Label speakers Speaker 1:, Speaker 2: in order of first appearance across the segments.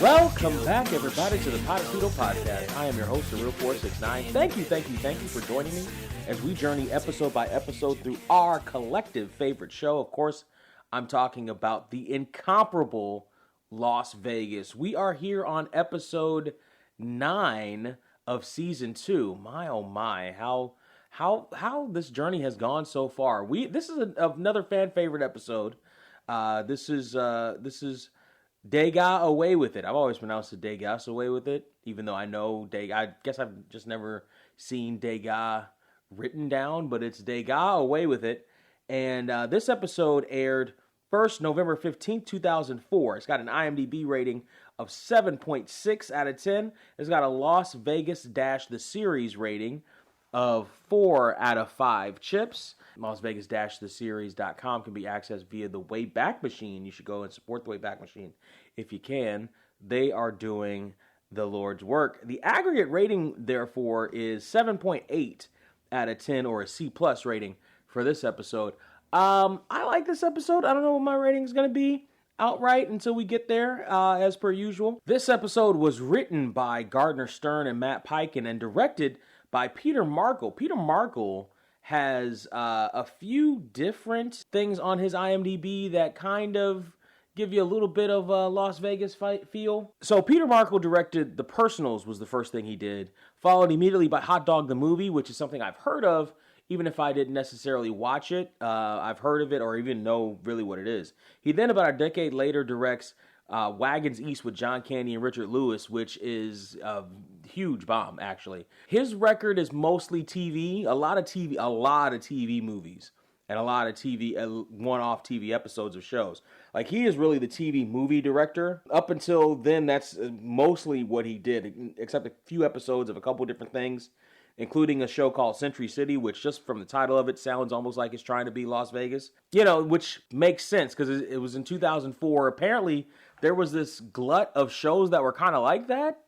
Speaker 1: Welcome back, everybody, to the Podecito podcast. I am your host, The Real 469. Thank you for joining me as we journey episode by episode through our collective favorite show. Of course, I'm talking about the incomparable Las Vegas. We are here on episode 9 of season 2. My oh my, how this journey has gone so far. This is another fan favorite episode. This is Degas away with it. I've always pronounced it Degas away with it, even though I know Degas. I guess I've just never seen Degas written down, but it's Degas away with it. And this episode aired first November 15th, 2004. It's got an IMDb rating of 7.6 out of 10. It's got a Las Vegas the series rating of 4 out of 5 chips. LasVegas-theseries.com can be accessed via the Wayback Machine. You should go and support the Wayback Machine if you can. They are doing the Lord's work. The aggregate rating, therefore, is 7.8 out of 10, or a C+ rating for this episode. I like this episode. I don't know what my rating is going to be outright until we get there, as per usual. This episode was written by Gardner Stern and Matt Peiken and directed by Peter Markle. Peter Markle has a few different things on his IMDb that kind of give you a little bit of a Las Vegas feel. So Peter Markle directed The Personals, was the first thing he did, followed immediately by Hot Dog the Movie, which is something I've heard of, even if I didn't necessarily watch it. I've heard of it or even know really what it is. He then, about a decade later, directs Wagons East with John Candy and Richard Lewis, which is a huge bomb, actually. His record is mostly TV, a lot of TV movies, and a lot of TV, one-off TV episodes of shows. Like, he is really the TV movie director. Up until then, that's mostly what he did, except a few episodes of a couple different things, including a show called Century City, which just from the title of it sounds almost like it's trying to be Las Vegas. You know, which makes sense because it was in 2004. Apparently, there was this glut of shows that were kind of like that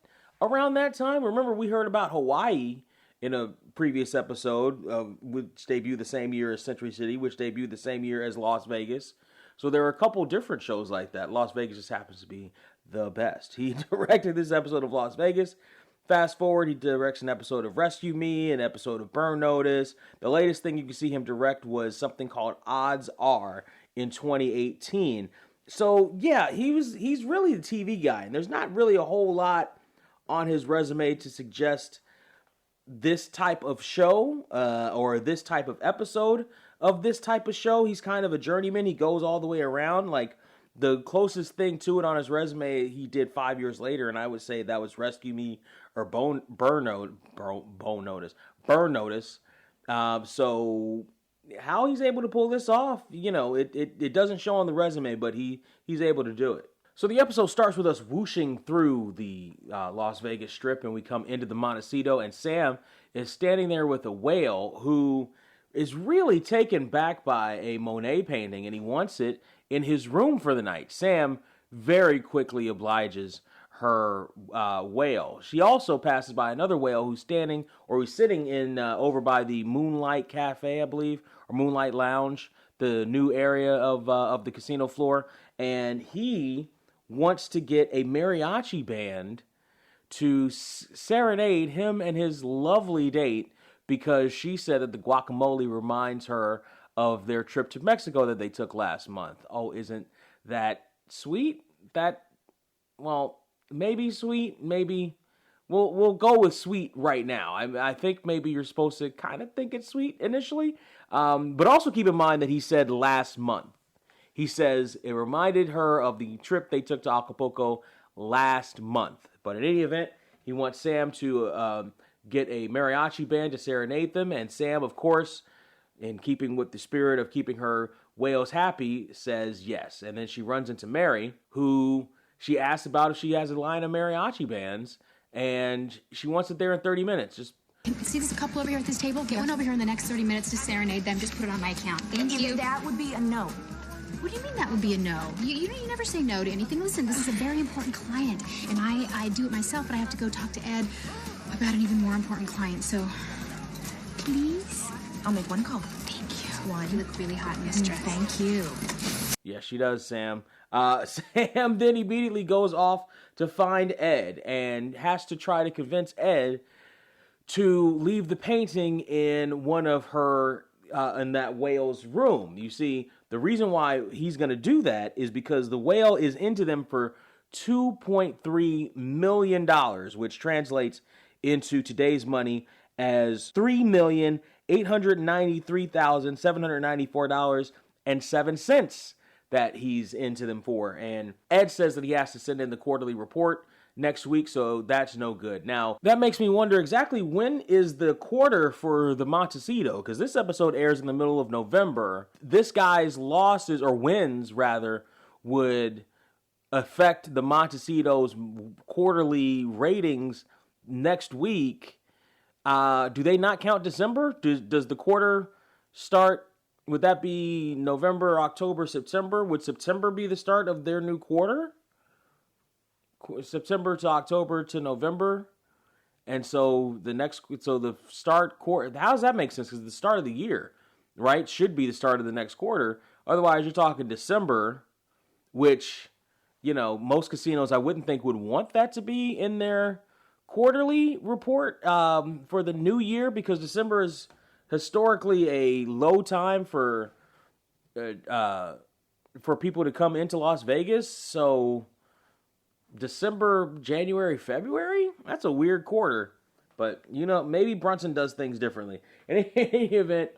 Speaker 1: around that time. Remember, we heard about Hawaii in a previous episode, which debuted the same year as Century City, which debuted the same year as Las Vegas. So there were a couple different shows like that. Las Vegas just happens to be the best. He directed this episode of Las Vegas. Fast forward, he directs an episode of Rescue Me, an episode of Burn Notice. The latest thing you can see him direct was something called Odds Are in 2018. So yeah, he's really the TV guy, and there's not really a whole lot on his resume to suggest this type of show or this type of episode of this type of show. He's kind of a journeyman. He goes all the way around. Like, the closest thing to it on his resume he did 5 years later, and I would say that was Rescue Me or Burn Notice. So how he's able to pull this off, you know, it doesn't show on the resume, but he's able to do it. So the episode starts with us whooshing through the Las Vegas Strip, and we come into the Montecito, and Sam is standing there with a whale who is really taken back by a Monet painting, and he wants it in his room for the night. Sam very quickly obliges her whale. She also passes by another whale who's sitting in over by the Moonlight Cafe, I believe, or Moonlight Lounge, the new area of the casino floor, and he wants to get a mariachi band to serenade him and his lovely date, because she said that the guacamole reminds her of their trip to Mexico that they took last month. Oh, isn't that sweet? Maybe sweet, maybe. We'll go with sweet right now. I think maybe you're supposed to kind of think it's sweet initially. But also keep in mind that he said last month. He says it reminded her of the trip they took to Acapulco last month. But in any event, he wants Sam to get a mariachi band to serenade them. And Sam, of course, in keeping with the spirit of keeping her whales happy, says yes. And then she runs into Mary, who she asks about if she has a line of mariachi bands. And she wants it there in 30 minutes. Just
Speaker 2: see this couple over here at this table? Get one over here in the next 30 minutes to serenade them. Just put it on my account. Thank you.
Speaker 3: That would be a no.
Speaker 2: What do you mean that would be a no? You never say no to anything. Listen, this is a very important client, and I do it myself, but I have to go talk to Ed about an even more important client. So, please?
Speaker 3: I'll make one call.
Speaker 2: Thank you.
Speaker 3: One.
Speaker 2: You look really hot in this dress.
Speaker 3: Thank you.
Speaker 1: Yes, she does, Sam. Sam then immediately goes off to find Ed and has to try to convince Ed to leave the painting in one of her, in that whale's room. You see, the reason why he's going to do that is because the whale is into them for $2.3 million, which translates into today's money as $3,893,794.07 that he's into them for. And Ed says that he has to send in the quarterly report next week, so that's no good. Now, that makes me wonder exactly when is the quarter for the Montecito, because this episode airs in the middle of November. This guy's losses, or wins rather, would affect the Montecito's quarterly ratings next week. Do they not count December? Does the quarter start? Would that be November, October, September? Would September be the start of their new quarter? September to October to November. And so the start quarter, how does that make sense? Because the start of the year, right, should be the start of the next quarter. Otherwise, you're talking December, which, most casinos I wouldn't think would want that to be in their quarterly report for the new year, because December is historically a low time for people to come into Las Vegas. So December, January, February, that's a weird quarter. But, maybe Brunson does things differently. In any event,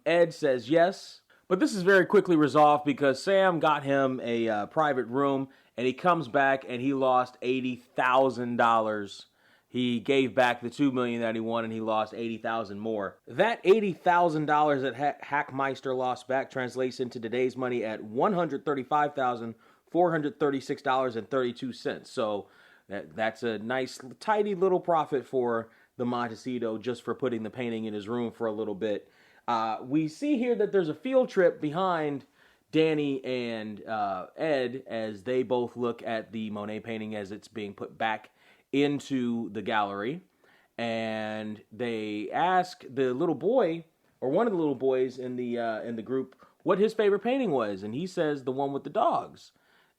Speaker 1: Ed says yes. But this is very quickly resolved because Sam got him a private room, and he comes back and he lost $80,000. He gave back the $2 million that he won, and he lost $80,000 more. That $80,000 that Hackmeister lost back translates into today's money at $135,436.32. So that's a nice, tidy little profit for the Montecito just for putting the painting in his room for a little bit. We see here that there's a field trip behind Danny and Ed as they both look at the Monet painting as it's being put back into the gallery, and they ask the little boy, or one of the little boys in the group, what his favorite painting was, and he says the one with the dogs.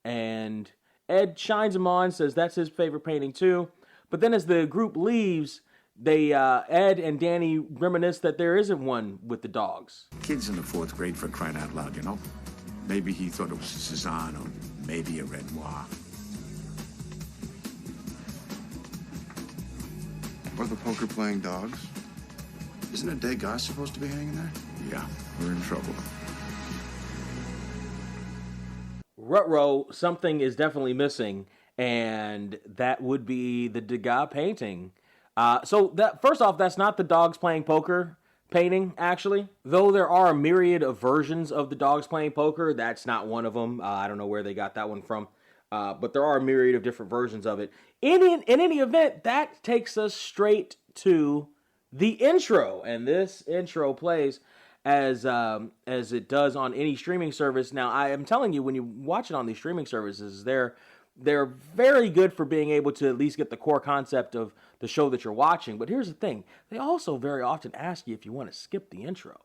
Speaker 1: And Ed shines him on, says that's his favorite painting too. But then as the group leaves, Ed and Danny reminisce that there isn't one with the dogs.
Speaker 3: Kid's in the 4th grade, for crying out loud, Maybe he thought it was a Cezanne or maybe a Renoir.
Speaker 4: Are the poker-playing dogs?
Speaker 3: Isn't a Degas supposed to be hanging there? Yeah, we're in trouble.
Speaker 1: Ruh-roh, something is definitely missing, and that would be the Degas painting. So that first off, that's not the dogs playing poker painting, actually. Though there are a myriad of versions of the dogs playing poker, that's not one of them. I don't know where they got that one from. But there are a myriad of different versions of it. In any event, that takes us straight to the intro. And this intro plays as it does on any streaming service. Now, I am telling you, when you watch it on these streaming services, they're very good for being able to at least get the core concept of the show that you're watching. But here's the thing. They also very often ask you if you want to skip the intro.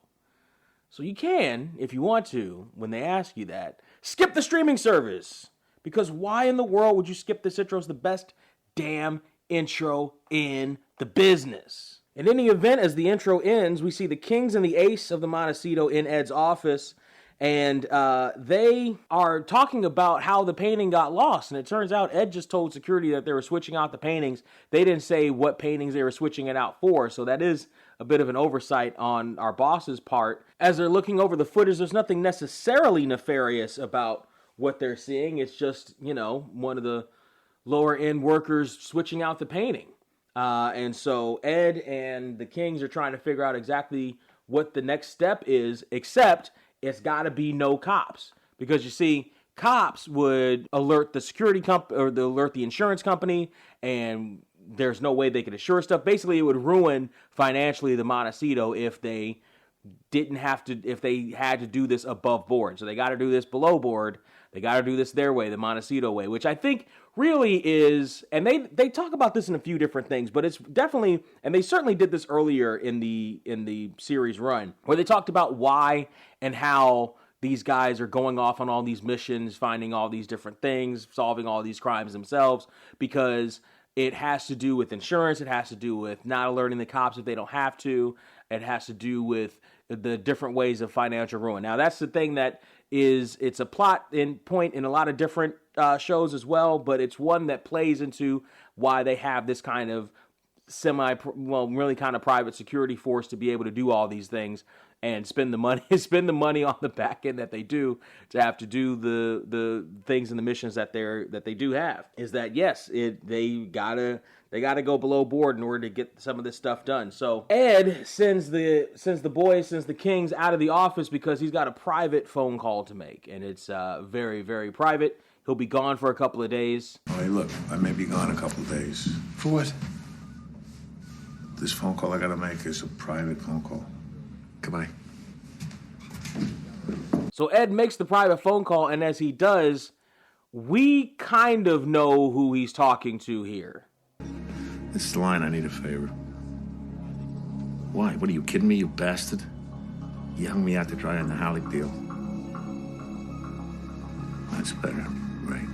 Speaker 1: So you can, if you want to, when they ask you that, skip the streaming service. Because why in the world would you skip this intro? It's the best damn intro in the business. In any event, as the intro ends, we see the kings and the ace of the Montecito in Ed's office. And they are talking about how the painting got lost. And it turns out Ed just told security that they were switching out the paintings. They didn't say what paintings they were switching it out for. So that is a bit of an oversight on our boss's part. As they're looking over the footage, there's nothing necessarily nefarious about what they're seeing. It's just, one of the lower end workers switching out the painting. And so Ed and the Kings are trying to figure out exactly what the next step is, except it's got to be no cops. Because you see, cops would alert the security company or alert the insurance company, and there's no way they could assure stuff. Basically, it would ruin financially the Montecito if they had to do this above board. So they got to do this below board. They got to do this their way, the Montecito way, which I think really is, and they talk about this in a few different things, but it's definitely, and they certainly did this earlier in the series run, where they talked about why and how these guys are going off on all these missions, finding all these different things, solving all these crimes themselves, because it has to do with insurance. It has to do with not alerting the cops if they don't have to. It has to do with the different ways of financial ruin. Now, that's the thing that it's a plot and point in a lot of different shows as well, but it's one that plays into why they have this kind of really kind of private security force to be able to do all these things and spend the money on the back end that they do to have to do the things and the missions that they do have. Is that yes, they gotta go below board in order to get some of this stuff done. So Ed sends the Kings out of the office because he's got a private phone call to make, and it's very, very private. He'll be gone for a couple of days.
Speaker 3: Oh, hey, look, I may be gone a couple of days.
Speaker 4: For what?
Speaker 3: This phone call I gotta make is a private phone call. Goodbye.
Speaker 1: So Ed makes the private phone call, and as he does, we kind of know who he's talking to here.
Speaker 3: This is the line, I need a favor. Why? What, are you kidding me, you bastard? You hung me out to dry on the Alec deal. That's better, right?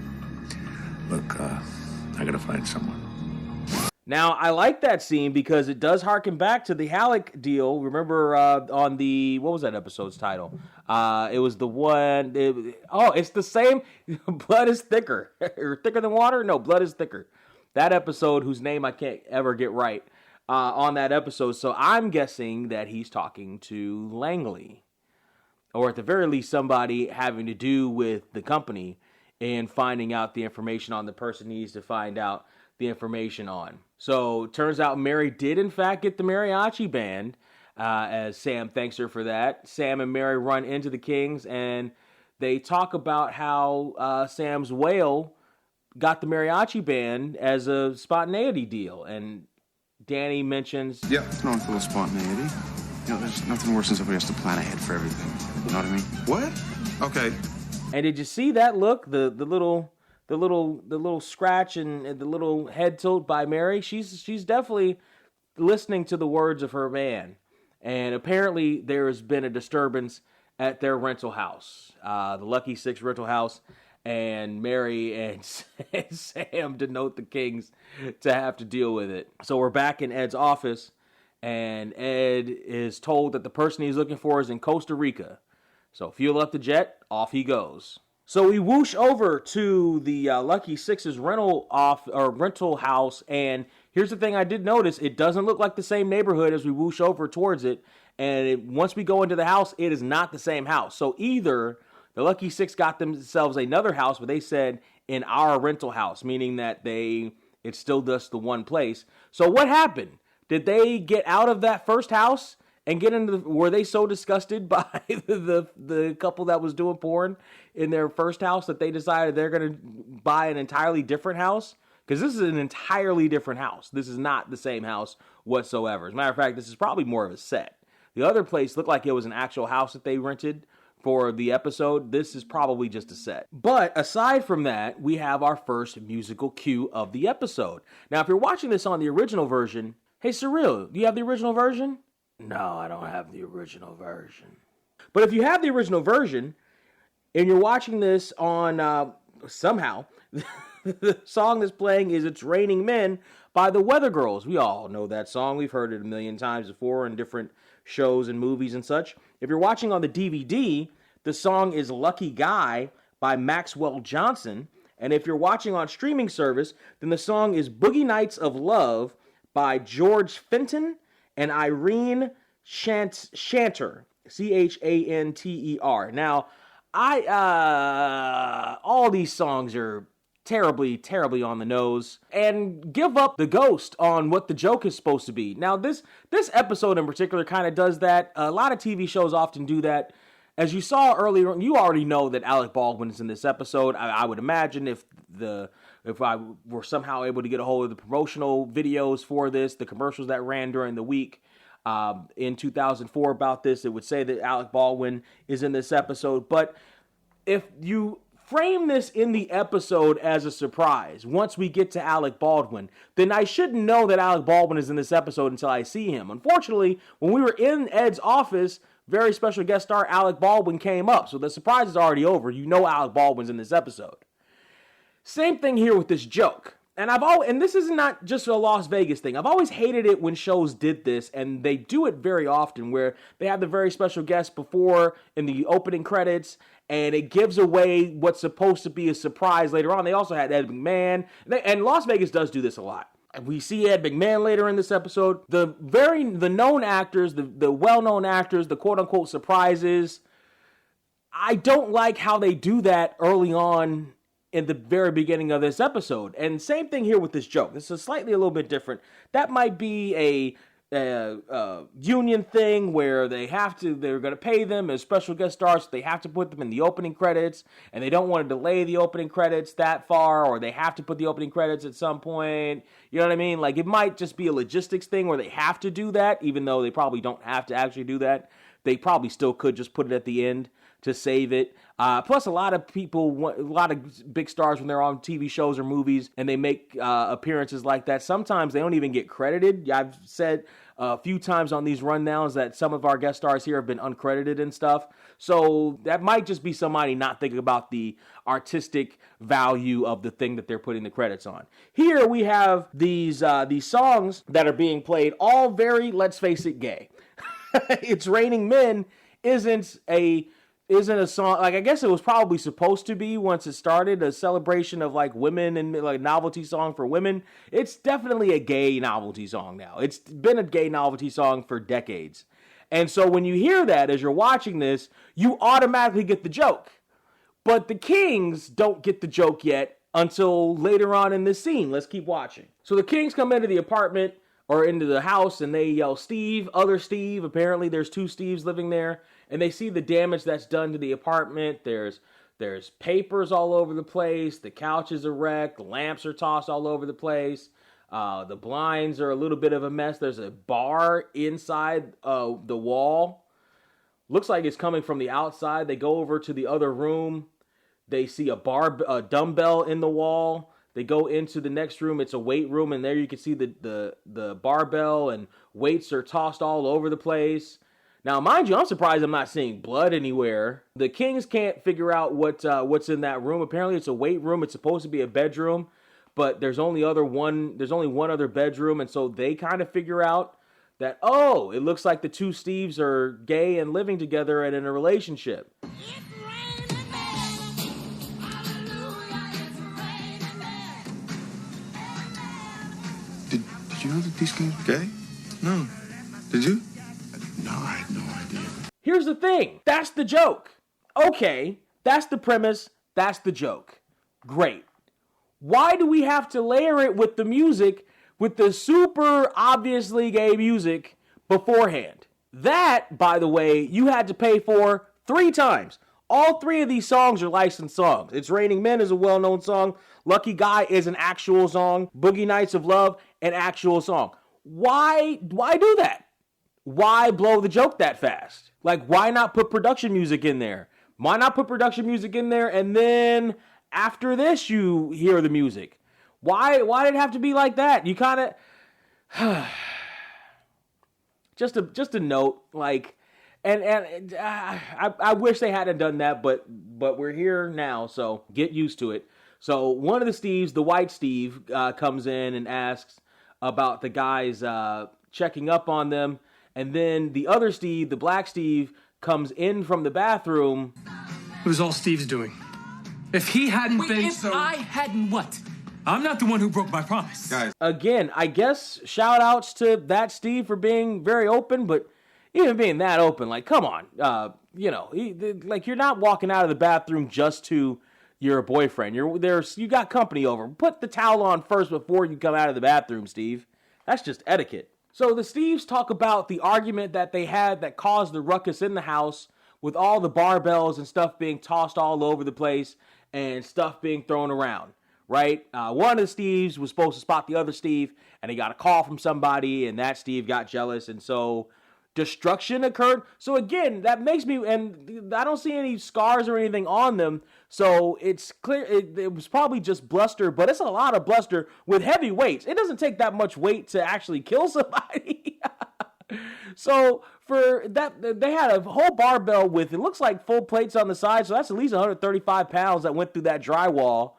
Speaker 3: Look, I gotta find someone.
Speaker 1: Now, I like that scene because it does harken back to the Alec deal. Remember on what was that episode's title? It was the one, it's the same, Blood is Thicker. Or Thicker Than Water? No, Blood is Thicker. That episode, whose name I can't ever get right, on that episode. So I'm guessing that he's talking to Langley. Or at the very least, somebody having to do with the company and finding out the information on the person he needs to find out the information on. So turns out Mary did in fact get the mariachi band, as Sam thanks her for that. Sam and Mary run into the Kings and they talk about how Sam's whale got the mariachi band as a spontaneity deal. And Danny mentions,
Speaker 4: Yeah, it's known for a little spontaneity. You know, there's nothing worse than somebody has to plan ahead for everything. You know what I mean? What? Okay.
Speaker 1: and did you see that look? The little scratch and the little head tilt by Mary. She's definitely listening to the words of her man. And apparently there has been a disturbance at their rental house, the Lucky Six rental house, and Mary and Sam denote the Kings to have to deal with it. So we're back in Ed's office, and Ed is told that the person he's looking for is in Costa Rica. So fuel up the jet, off he goes. So we whoosh over to the Lucky Six's rental house, and here's the thing I did notice: it doesn't look like the same neighborhood as we whoosh over towards it. And once we go into the house, it is not the same house. So either the Lucky Six got themselves another house, but they said in our rental house, meaning that it's still just the one place. So what happened? Did they get out of that first house and get into were they so disgusted by the couple that was doing porn in their first house that they decided they're going to buy an entirely different house? Because this is an entirely different house. This is not the same house whatsoever. As a matter of fact, this is probably more of a set. The other place looked like it was an actual house that they rented for the episode. This is probably just a set. But aside from that, we have our first musical cue of the episode. Now, if you're watching this on the original version, hey, Surreal, do you have the original version? No, I don't have the original version. But if you have the original version, and you're watching this on, somehow, the song that's playing is It's Raining Men by the Weather Girls. We all know that song. We've heard it a million times before in different shows and movies and such. If you're watching on the DVD, the song is Lucky Guy by Maxwell Johnson. And if you're watching on streaming service, then the song is Boogie Nights of Love by George Fenton and Irene Shanter, Chanter. Now, all these songs are terribly, terribly on the nose and give up the ghost on what the joke is supposed to be. Now, this episode in particular kind of does that. A lot of TV shows often do that. As you saw earlier, you already know that Alec Baldwin is in this episode. I would imagine if I were somehow able to get a hold of the promotional videos for this, the commercials that ran during the week in 2004 about this, it would say that Alec Baldwin is in this episode. But if you frame this in the episode as a surprise, once we get to Alec Baldwin, then I shouldn't know that Alec Baldwin is in this episode until I see him. Unfortunately, when we were in Ed's office, very special guest star Alec Baldwin came up. So the surprise is already over. You know Alec Baldwin's in this episode. Same thing here with this joke. And this is not just a Las Vegas thing. I've always hated it when shows did this, and they do it very often where they have the very special guest before in the opening credits, and it gives away what's supposed to be a surprise later on. They also had Ed McMahon, and Las Vegas does do this a lot. We see Ed McMahon later in this episode. The known actors, the well-known actors, the quote-unquote surprises. I don't like how they do that early on in the very beginning of this episode. And same thing here with this joke. This is slightly a little bit different. That might be a union thing where they're going to pay them as special guest stars. So they have to put them in the opening credits, and they don't want to delay the opening credits that far, or they have to put the opening credits at some point. You know what I mean? Like, it might just be a logistics thing where they have to do that, even though they probably don't have to actually do that. They probably still could just put it at the end to save it. Plus, a lot of big stars, when they're on TV shows or movies and they make appearances like that, sometimes they don't even get credited. I've said a few times on these rundowns that some of our guest stars here have been uncredited and stuff. So that might just be somebody not thinking about the artistic value of the thing that they're putting the credits on. Here we have these songs that are being played, all very, let's face it, gay. It's Raining Men isn't a song, like, I guess it was probably supposed to be once it started, a celebration of, like, women and, like, novelty song for women. It's definitely a gay novelty song now. It's been a gay novelty song for decades. And so when you hear that as you're watching this, you automatically get the joke. But the Kings don't get the joke yet until later on in this scene. Let's keep watching. So the Kings come into the apartment or into the house and they yell, "Steve, other Steve." Apparently there's two Steves living there. And they see the damage that's done to the apartment. There's papers all over the place. The couches are wrecked. The lamps are tossed all over the place. The blinds are a little bit of a mess. There's a bar inside the wall. Looks like it's coming from the outside. They go over to the other room. They see a dumbbell in the wall. They go into the next room. It's a weight room, and there you can see the barbell, and weights are tossed all over the place. Now, mind you, I'm surprised I'm not seeing blood anywhere. The Kings can't figure out what's in that room. Apparently, it's a weight room. It's supposed to be a bedroom, but there's only one other bedroom, and so they kind of figure out that, oh, it looks like the two Steves are gay and living together and in a relationship.
Speaker 4: Did you know that these guys were gay? No. Did you?
Speaker 3: No, I had no idea.
Speaker 1: Here's the thing. That's the joke. Okay, that's the premise. That's the joke. Great. Why do we have to layer it with the music, with the super obviously gay music beforehand? That, by the way, you had to pay for 3 times. All 3 of these songs are licensed songs. It's Raining Men is a well-known song. Lucky Guy is an actual song. Boogie Nights of Love, an actual song. Why do that? Why blow the joke that fast? Like, why not put production music in there? Why not put production music in there and then after this you hear the music? Why did it have to be like that? You kind of just a note, like, and I wish they hadn't done that, but we're here now, so get used to it. So one of the Steves, the white Steve, comes in and asks about the guys checking up on them. And then the other Steve, the black Steve, comes in from the bathroom.
Speaker 5: It was all Steve's doing. If he hadn't
Speaker 6: I hadn't what?
Speaker 5: I'm not the one who broke my promise.
Speaker 4: Guys.
Speaker 1: Again, I guess shout outs to that Steve for being very open, but even being that open, like, come on. Like, you're not walking out of the bathroom just to your boyfriend. You got company over. Put the towel on first before you come out of the bathroom, Steve. That's just etiquette. So the Steves talk about the argument that they had that caused the ruckus in the house with all the barbells and stuff being tossed all over the place and stuff being thrown around, right? One of the Steves was supposed to spot the other Steve, and he got a call from somebody, and that Steve got jealous, and so destruction occurred. So again, that makes me, and I don't see any scars or anything on them, so it's clear it was probably just bluster, but it's a lot of bluster with heavy weights. It doesn't take that much weight to actually kill somebody. So For that, they had a whole barbell with, it looks like full plates on the side, so that's at least 135 pounds that went through that drywall.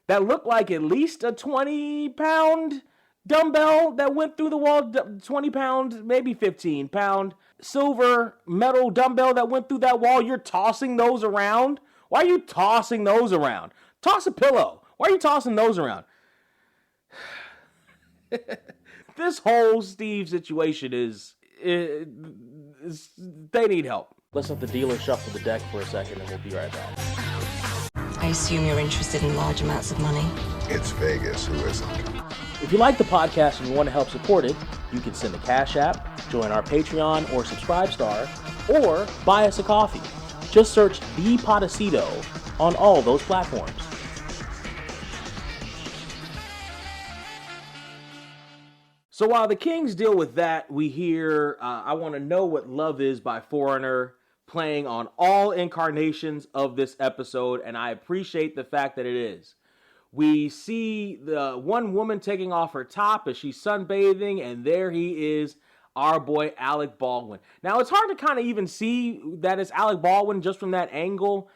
Speaker 1: That looked like at least a 20-pound dumbbell that went through the wall, 20 pound, maybe 15-pound silver metal dumbbell that went through that wall. You're tossing those around? Why are you tossing those around? Toss a pillow. Why are you tossing those around? This whole Steve situation is they need help. Let's let the dealer shuffle the deck for a second and we'll be right back.
Speaker 7: I assume you're interested in large amounts of money.
Speaker 8: It's Vegas, who isn't?
Speaker 1: If you like the podcast and you want to help support it, you can send a Cash App, join our Patreon or Subscribe Star, or buy us a coffee. Just search The Podecito on all those platforms. So while the Kings deal with that, we hear I Want to Know What Love Is by Foreigner playing on all incarnations of this episode, and I appreciate the fact that it is. We see the one woman taking off her top as she's sunbathing, and there he is, our boy Alec Baldwin. Now, it's hard to kind of even see that it's Alec Baldwin just from that angle.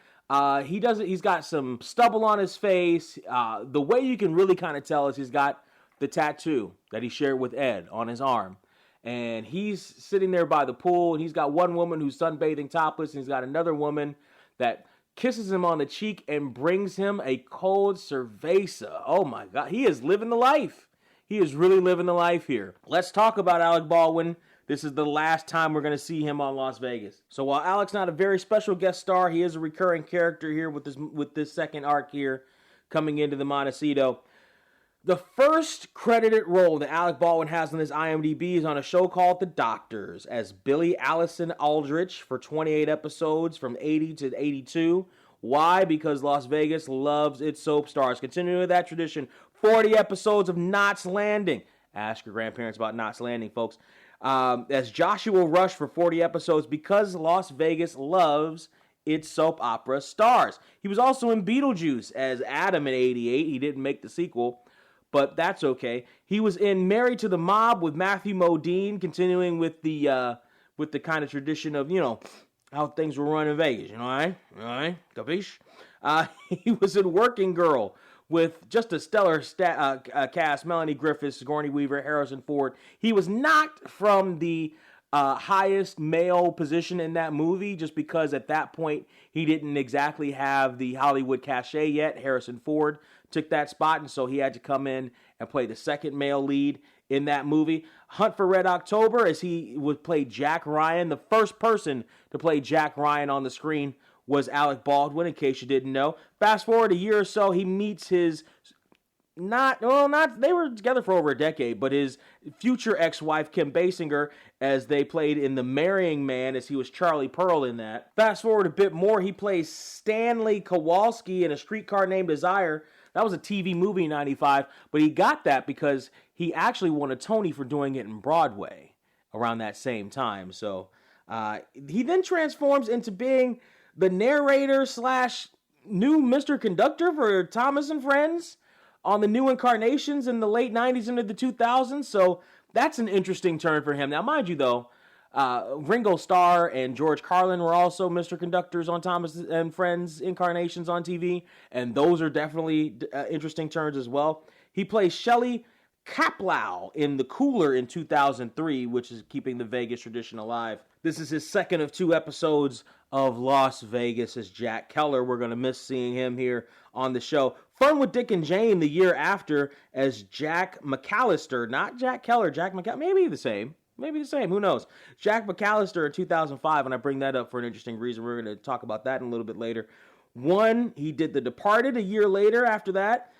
Speaker 1: He's got some stubble on his face. The way you can really kind of tell is he's got the tattoo that he shared with Ed on his arm. And he's sitting there by the pool, and he's got one woman who's sunbathing topless, and he's got another woman that kisses him on the cheek and brings him a cold cerveza. Oh my God, he is living the life. He is really living the life here. Let's talk about Alec Baldwin. This is the last time we're going to see him on Las Vegas. So while Alec's not a very special guest star, he is a recurring character here with this second arc here coming into the Montecito. The first credited role that Alec Baldwin has on his IMDb is on a show called The Doctors as Billy Allison Aldrich for 28 episodes from 80 to 82. Why? Because Las Vegas loves its soap stars. Continuing with that tradition, 40 episodes of Knots Landing. Ask your grandparents about Knots Landing, folks. As Joshua Rush for 40 episodes because Las Vegas loves its soap opera stars. He was also in Beetlejuice as Adam in 88. He didn't make the sequel, but that's okay. He was in Married to the Mob with Matthew Modine, continuing with the kind of tradition of, how things were run in Vegas. All right, capiche? He was in Working Girl with just a stellar cast: Melanie Griffiths, Sigourney Weaver, Harrison Ford. He was knocked from the highest male position in that movie just because at that point he didn't exactly have the Hollywood cachet yet. Harrison Ford took that spot, and so he had to come in and play the second male lead in that movie. Hunt for Red October, as he would play Jack Ryan. The first person to play Jack Ryan on the screen was Alec Baldwin, in case you didn't know. Fast forward a year or so, he meets his they were together for over a decade, but his future ex-wife, Kim Basinger, as they played in The Marrying Man, as he was Charlie Pearl in that. Fast forward a bit more, he plays Stanley Kowalski in A Streetcar Named Desire. That was a TV movie in 95, but he got that because he actually won a Tony for doing it in Broadway around that same time. So he then transforms into being the narrator / new Mr. Conductor for Thomas and Friends on the new incarnations in the late 90s into the 2000s. So that's an interesting turn for him. Now, mind you, though, Ringo Starr and George Carlin were also Mr. Conductors on Thomas and Friends incarnations on TV, and those are definitely interesting turns as well. He plays Shelley Kaplow in The Cooler in 2003, which is keeping the Vegas tradition alive. This is his second of 2 episodes of Las Vegas as Jack Keller. We're going to miss seeing him here on the show. Fun with Dick and Jane the year after as Jack McAllister, not Jack Keller, Jack McAllister, maybe the same, who knows. Jack McAllister in 2005, and I bring that up for an interesting reason. We're going to talk about that in a little bit later. He did The Departed a year later after that.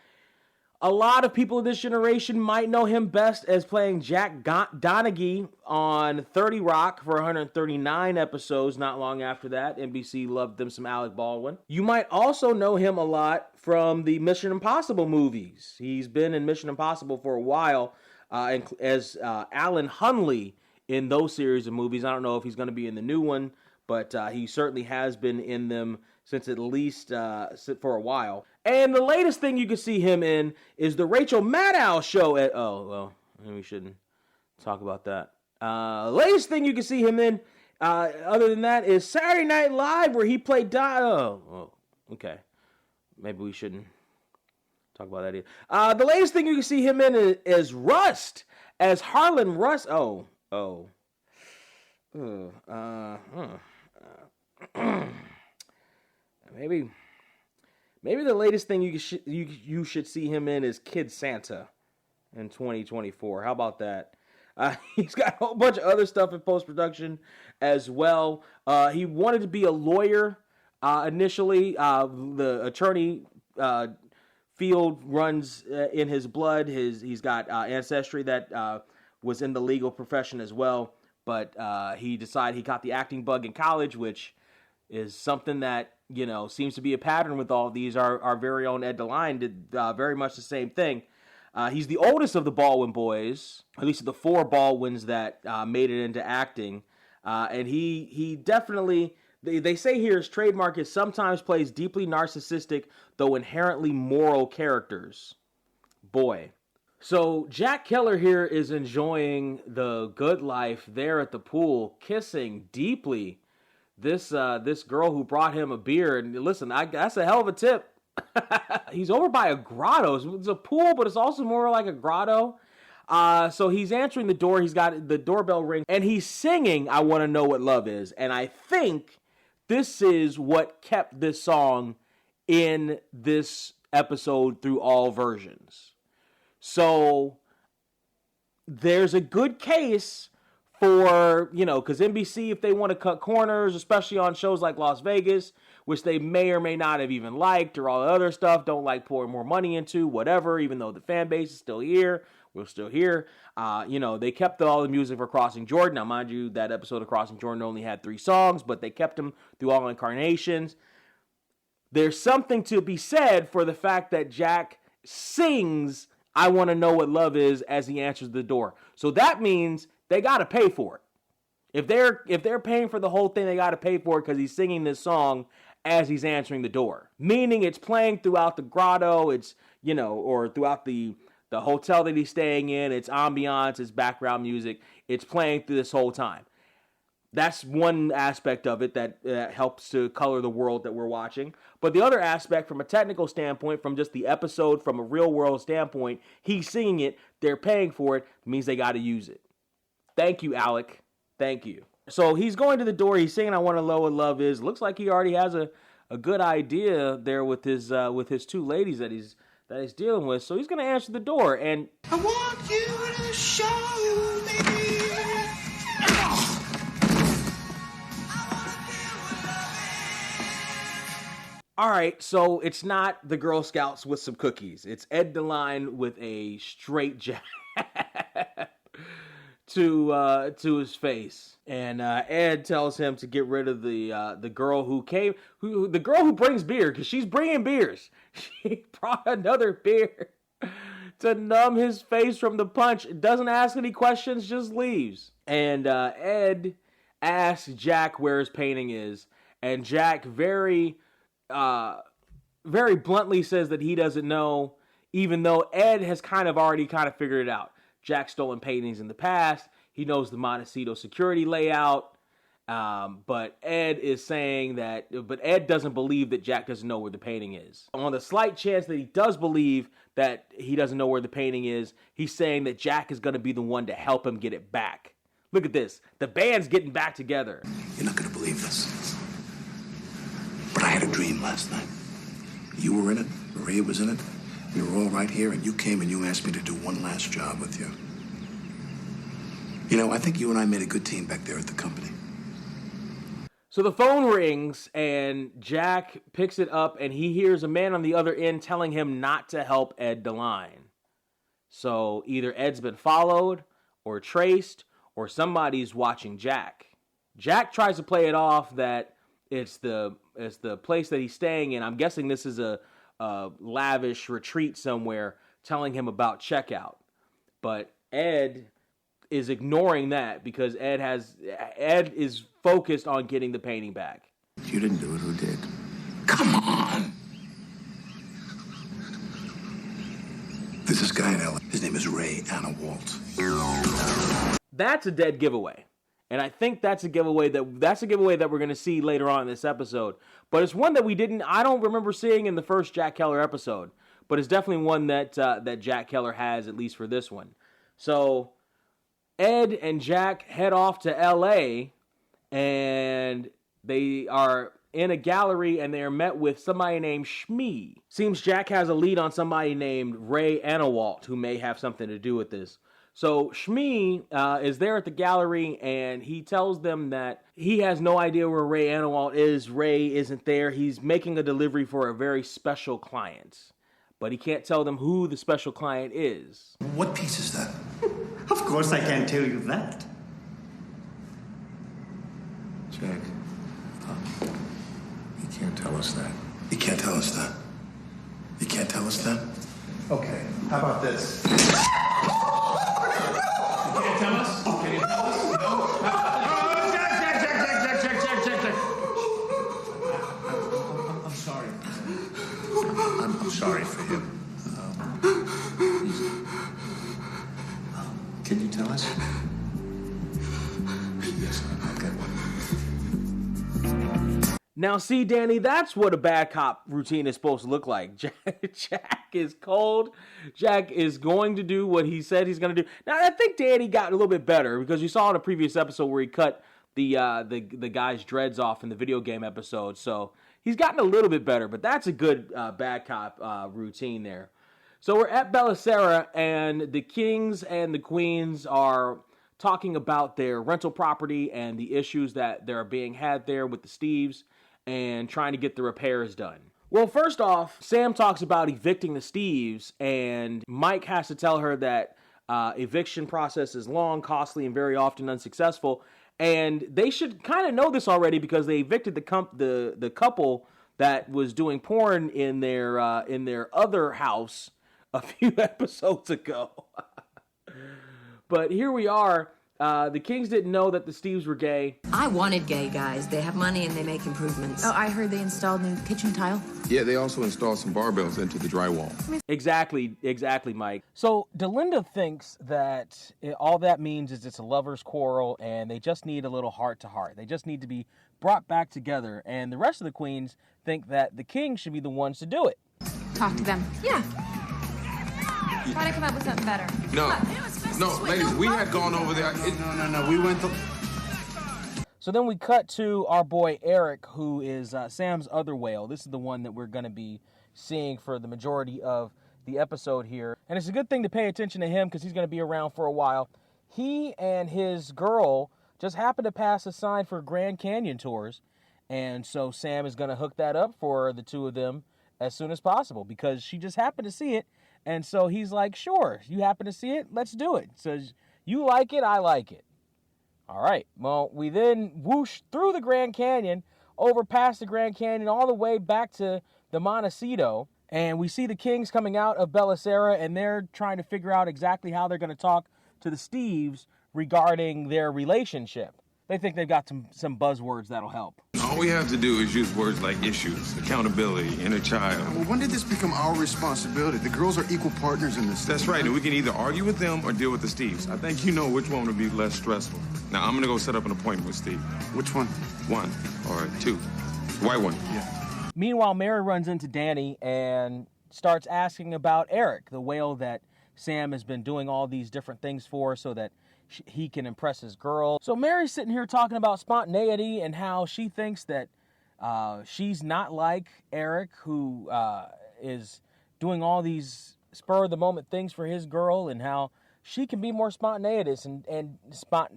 Speaker 1: A lot of people of this generation might know him best as playing Jack Donaghy on 30 Rock for 139 episodes not long after that. NBC loved them some Alec Baldwin. You might also know him a lot from the Mission Impossible movies. He's been in Mission Impossible for a while as Alan Hunley in those series of movies. I don't know if he's going to be in the new one, but he certainly has been in them since at least for a while. And the latest thing you can see him in is the Rachel Maddow show maybe we shouldn't talk about that. Latest thing you can see him in Other than that is Saturday Night Live, where he played okay. Maybe we shouldn't talk about that either. The latest thing you can see him in is Rust, as Harlan Rust. Maybe the latest thing you should see him in is Kid Santa in 2024. How about that? He's got a whole bunch of other stuff in post-production as well. He wanted to be a lawyer initially. The attorney field runs in his blood. He's got ancestry that was in the legal profession as well. But he decided he got the acting bug in college, which is something that, seems to be a pattern with all of these. Our very own Ed DeLine did very much the same thing. He's the oldest of the Baldwin boys, at least of the 4 Baldwins that made it into acting. And he definitely, they say here his trademark is sometimes plays deeply narcissistic, though inherently moral characters. Boy. So Jack Keller here is enjoying the good life there at the pool, kissing deeply this girl who brought him a beer. And listen, that's a hell of a tip. He's over by a grotto. It's a pool, but it's also more like a grotto. So he's answering the door. He's got the doorbell ring, and he's singing "I Want to Know What Love Is." And I think this is what kept this song in this episode through all versions. So there's a good case for, because NBC, if they want to cut corners, especially on shows like Las Vegas, which they may or may not have even liked, or all the other stuff, don't like pouring more money into, whatever, even though the fan base is still here, we're still here. They kept all the music for Crossing Jordan. Now, mind you, that episode of Crossing Jordan only had 3 songs, but they kept them through all incarnations. There's something to be said for the fact that Jack sings "I Want to Know What Love Is" as he answers the door. So that means they got to pay for it. If they're paying for the whole thing, they got to pay for it because he's singing this song as he's answering the door. Meaning it's playing throughout the grotto, it's, or throughout the hotel that he's staying in, it's ambiance, it's background music, it's playing through this whole time. That's one aspect of it that helps to color the world that we're watching. But the other aspect, from a technical standpoint, from just the episode, from a real world standpoint, he's singing it, they're paying for it, means they got to use it. Thank you, Alec. Thank you. So he's going to the door, he's singing "I Want to Know What Love Is." Looks like he already has a good idea there with his 2 ladies that he's dealing with. So he's going to answer the door, and
Speaker 9: I want you to show me.
Speaker 1: All right, so it's not the Girl Scouts with some cookies. It's Ed DeLine with a straight jab to his face, and Ed tells him to get rid of the girl the girl who brings beer, because she's bringing beers. She brought another beer to numb his face from the punch. Doesn't ask any questions, just leaves. And Ed asks Jack where his painting is, and Jack very bluntly says that he doesn't know, even though Ed has already figured it out. Jack's stolen paintings in the past. He knows the Montecito security layout. But Ed is saying but Ed doesn't believe that Jack doesn't know where the painting is. On the slight chance that he does believe that he doesn't know where the painting is, he's saying that Jack is going to be the one to help him get it back. Look at this. The band's getting back together.
Speaker 3: You're not going to believe this, but I had a dream last night. You were in it, Maria was in it, we were all right here, and you came and you asked me to do one last job with you. I think you and I made a good team back there at the company.
Speaker 1: So the phone rings, and Jack picks it up, and he hears a man on the other end telling him not to help Ed DeLine. So either Ed's been followed or traced, or somebody's watching Jack. Jack tries to play it off that it's the place that he's staying in. I'm guessing this is a lavish retreat somewhere, telling him about checkout. But Ed is ignoring that because Ed is focused on getting the painting back.
Speaker 3: If you didn't do it, who did? Come on! There's this guy in LA. His name is Ray Anna Walt.
Speaker 1: That's a dead giveaway. And I think that's a giveaway that we're going to see later on in this episode. But it's one that I don't remember seeing in the first Jack Keller episode. But it's definitely one that Jack Keller has, at least for this one. So Ed and Jack head off to L.A. and they are in a gallery and they are met with somebody named Shmee. Seems Jack has a lead on somebody named Ray Anawalt who may have something to do with this. So Shmee is there at the gallery, and he tells them that he has no idea where Ray Anawalt is. Ray isn't there. He's making a delivery for a very special client, but he can't tell them who the special client is.
Speaker 3: What piece is that?
Speaker 10: Of course I can't tell you that.
Speaker 3: Jack, he can't tell us that. He can't tell us that. He can't tell us that?
Speaker 5: Okay, how about this? You can't tell us? Can you tell us? No? Jack. I'm sorry.
Speaker 3: I'm sorry for him. Can you tell us? Yes, I'll get one.
Speaker 1: Now, see, Danny, that's what a bad cop routine is supposed to look like. Jack is cold. Jack is going to do what he said he's going to do. Now, I think Danny got a little bit better because you saw in a previous episode where he cut the guy's dreads off in the video game episode. So he's gotten a little bit better, but that's a good bad cop routine there. So we're at Belisara, and the kings and the queens are talking about their rental property and the issues that they're being had there with the Steves, and trying to get the repairs done. Well, first off, Sam talks about evicting the Steves, and Mike has to tell her that eviction process is long, costly, and very often unsuccessful. And they should kind of know this already because they evicted the couple that was doing porn in their other house a few episodes ago. But here we are. The Kings didn't know that the Steves were gay.
Speaker 7: I wanted gay guys. They have money and they make improvements.
Speaker 2: Oh, I heard they installed new kitchen tile.
Speaker 4: Yeah, they also installed some barbells into the drywall.
Speaker 1: Exactly, Mike. So Delinda thinks that all that means is it's a lover's quarrel and they just need a little heart-to-heart. They just need to be brought back together. And the rest of the queens think that the Kings should be the ones to do it.
Speaker 2: Talk to them.
Speaker 11: Yeah. Try to come up with something better.
Speaker 4: No, ladies, we had gone over there.
Speaker 5: No, we went to...
Speaker 1: So then we cut to our boy Eric, who is Sam's other whale. This is the one that we're going to be seeing for the majority of the episode here. And it's a good thing to pay attention to him because he's going to be around for a while. He and his girl just happened to pass a sign for Grand Canyon tours. And so Sam is going to hook that up for the two of them as soon as possible because she just happened to see it. And so he's like, sure, you happen to see it? Let's do it. So you like it, I like it. All right. Well, we then whoosh through the Grand Canyon, over past the Grand Canyon, all the way back to the Montecito. And we see the Kings coming out of Belisara, and they're trying to figure out exactly how they're going to talk to the Steves regarding their relationship. They think they've got some buzzwords that'll help.
Speaker 4: All we have to do is use words like issues, accountability, inner child.
Speaker 8: Well, when did this become our responsibility? The girls are equal partners in this.
Speaker 4: That's right, and we can either argue with them or deal with the Steves. I think you know which one would be less stressful. Now, I'm gonna go set up an appointment with Steve.
Speaker 8: Which one?
Speaker 4: One or two. White one.
Speaker 8: Yeah.
Speaker 1: Meanwhile, Mary runs into Danny and starts asking about Eric, the whale that Sam has been doing all these different things for so that he can impress his girl. So Mary's sitting here talking about spontaneity and how she thinks that she's not like Eric, who is doing all these spur-of-the-moment things for his girl, and how she can be more spontaneous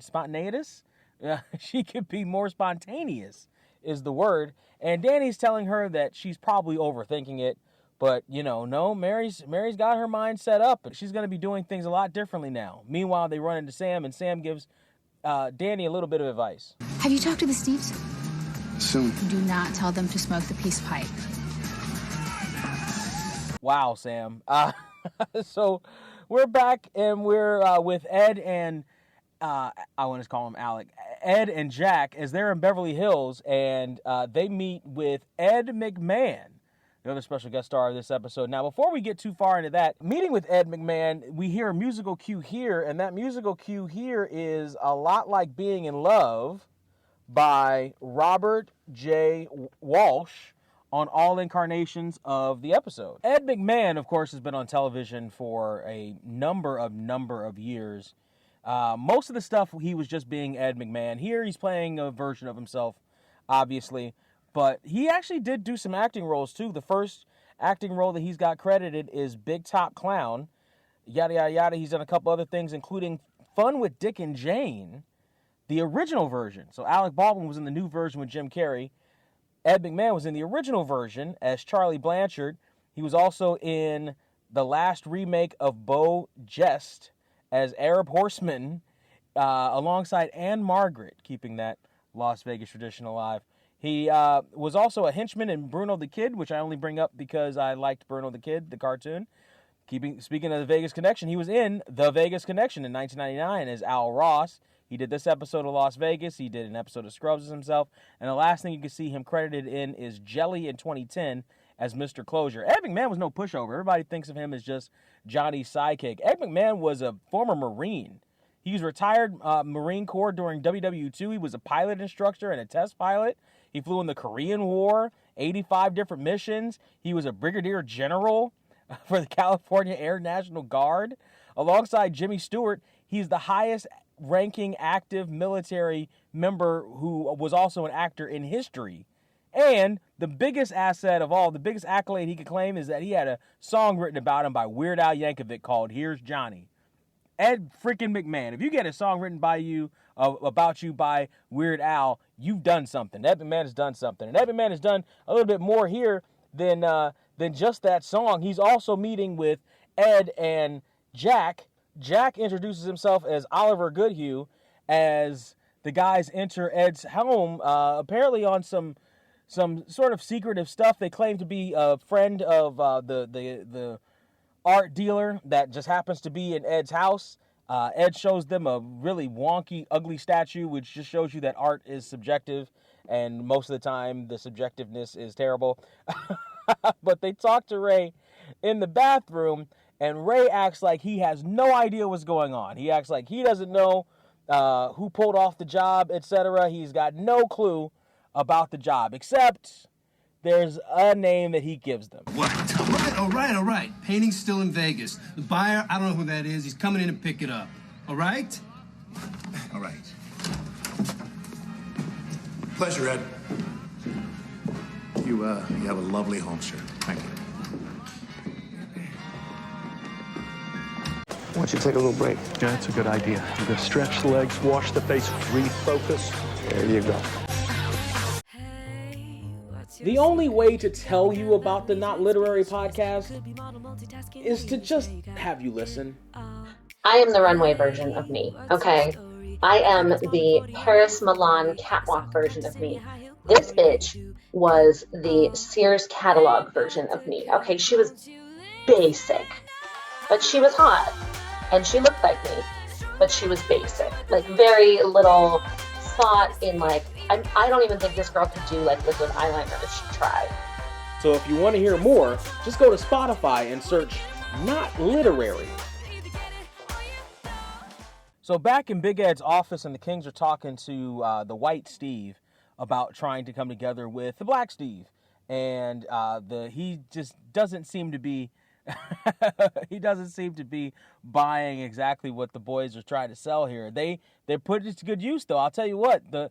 Speaker 1: spontaneous? She could be more spontaneous is the word. And Danny's telling her that she's probably overthinking it. But, no, Mary's got her mind set up, and she's going to be doing things a lot differently now. Meanwhile, they run into Sam, and Sam gives Danny a little bit of advice.
Speaker 2: Have you talked to the Steves?
Speaker 8: Soon.
Speaker 2: Do not tell them to smoke the peace pipe.
Speaker 1: Wow, Sam. So we're back, and we're with Ed and, I want to call him Alec, Ed and Jack, as they're in Beverly Hills, and they meet with Ed McMahon, the other special guest star of this episode. Now, before we get too far into that, meeting with Ed McMahon, we hear a musical cue here, and that musical cue here is A Lot Like Being in Love by Robert J. Walsh on all incarnations of the episode. Ed McMahon, of course, has been on television for a number of years. Most of the stuff, he was just being Ed McMahon. Here, he's playing a version of himself, obviously. But he actually did do some acting roles, too. The first acting role that he's got credited is Big Top Clown. Yada, yada, yada. He's done a couple other things, including Fun with Dick and Jane, the original version. So Alec Baldwin was in the new version with Jim Carrey. Ed McMahon was in the original version as Charlie Blanchard. He was also in the last remake of Beau Geste as Arab Horseman, alongside Anne Margaret, keeping that Las Vegas tradition alive. He was also a henchman in Bruno the Kid, which I only bring up because I liked Bruno the Kid, the cartoon. Speaking of the Vegas Connection, he was in The Vegas Connection in 1999 as Al Ross. He did this episode of Las Vegas. He did an episode of Scrubs as himself. And the last thing you can see him credited in is Jelly in 2010 as Mr. Closure. Ed McMahon was no pushover. Everybody thinks of him as just Johnny's sidekick. Ed McMahon was a former Marine. He was retired Marine Corps during WW2. He was a pilot instructor and a test pilot. He flew in the Korean War, 85 different missions. He was a brigadier general for the California Air National Guard. Alongside Jimmy Stewart, he's the highest ranking active military member who was also an actor in history. And the biggest asset of all, the biggest accolade he could claim is that he had a song written about him by Weird Al Yankovic called Here's Johnny. Ed freaking McMahon, if you get a song written by you, about you by Weird Al, you've done something. Ed McMahon has done something. And Ed McMahon has done a little bit more here than just that song. He's also meeting with Ed and Jack. Jack introduces himself as Oliver Goodhue as the guys enter Ed's home, apparently on some sort of secretive stuff. They claim to be a friend of the art dealer that just happens to be in Ed's house. Ed shows them a really wonky, ugly statue, which just shows you that art is subjective, and most of the time the subjectiveness is terrible. But they talk to Ray in the bathroom, and Ray acts like he has no idea what's going on. He acts like he doesn't know who pulled off the job, etc. He's got no clue about the job, except there's a name that he gives them.
Speaker 5: What? All right. Painting's still in Vegas. The buyer, I don't know who that is. He's coming in to pick it up. All right?
Speaker 3: All right. Pleasure, Ed. You have a lovely home, sir. Thank you.
Speaker 12: Why don't you take a little break?
Speaker 13: Yeah, that's a good idea. I'm gonna stretch the legs, wash the face, refocus.
Speaker 12: There you go.
Speaker 1: The only way to tell you about the Not Literary podcast is to just have you listen.
Speaker 14: I am the runway version of me, okay? I am the Paris Milan catwalk version of me. This bitch was the Sears catalog version of me. Okay, she was basic, but she was hot. And she looked like me, but she was basic. Like, very little thought in, like, I don't even think this girl could do, like, liquid eyeliner if she tried.
Speaker 1: So if you want to hear more, just go to Spotify and search Not Literary. So back in Big Ed's office, and the Kings are talking to the white Steve about trying to come together with the black Steve. And he just doesn't seem to be buying exactly what the boys are trying to sell here. They put it to good use, though. I'll tell you what, the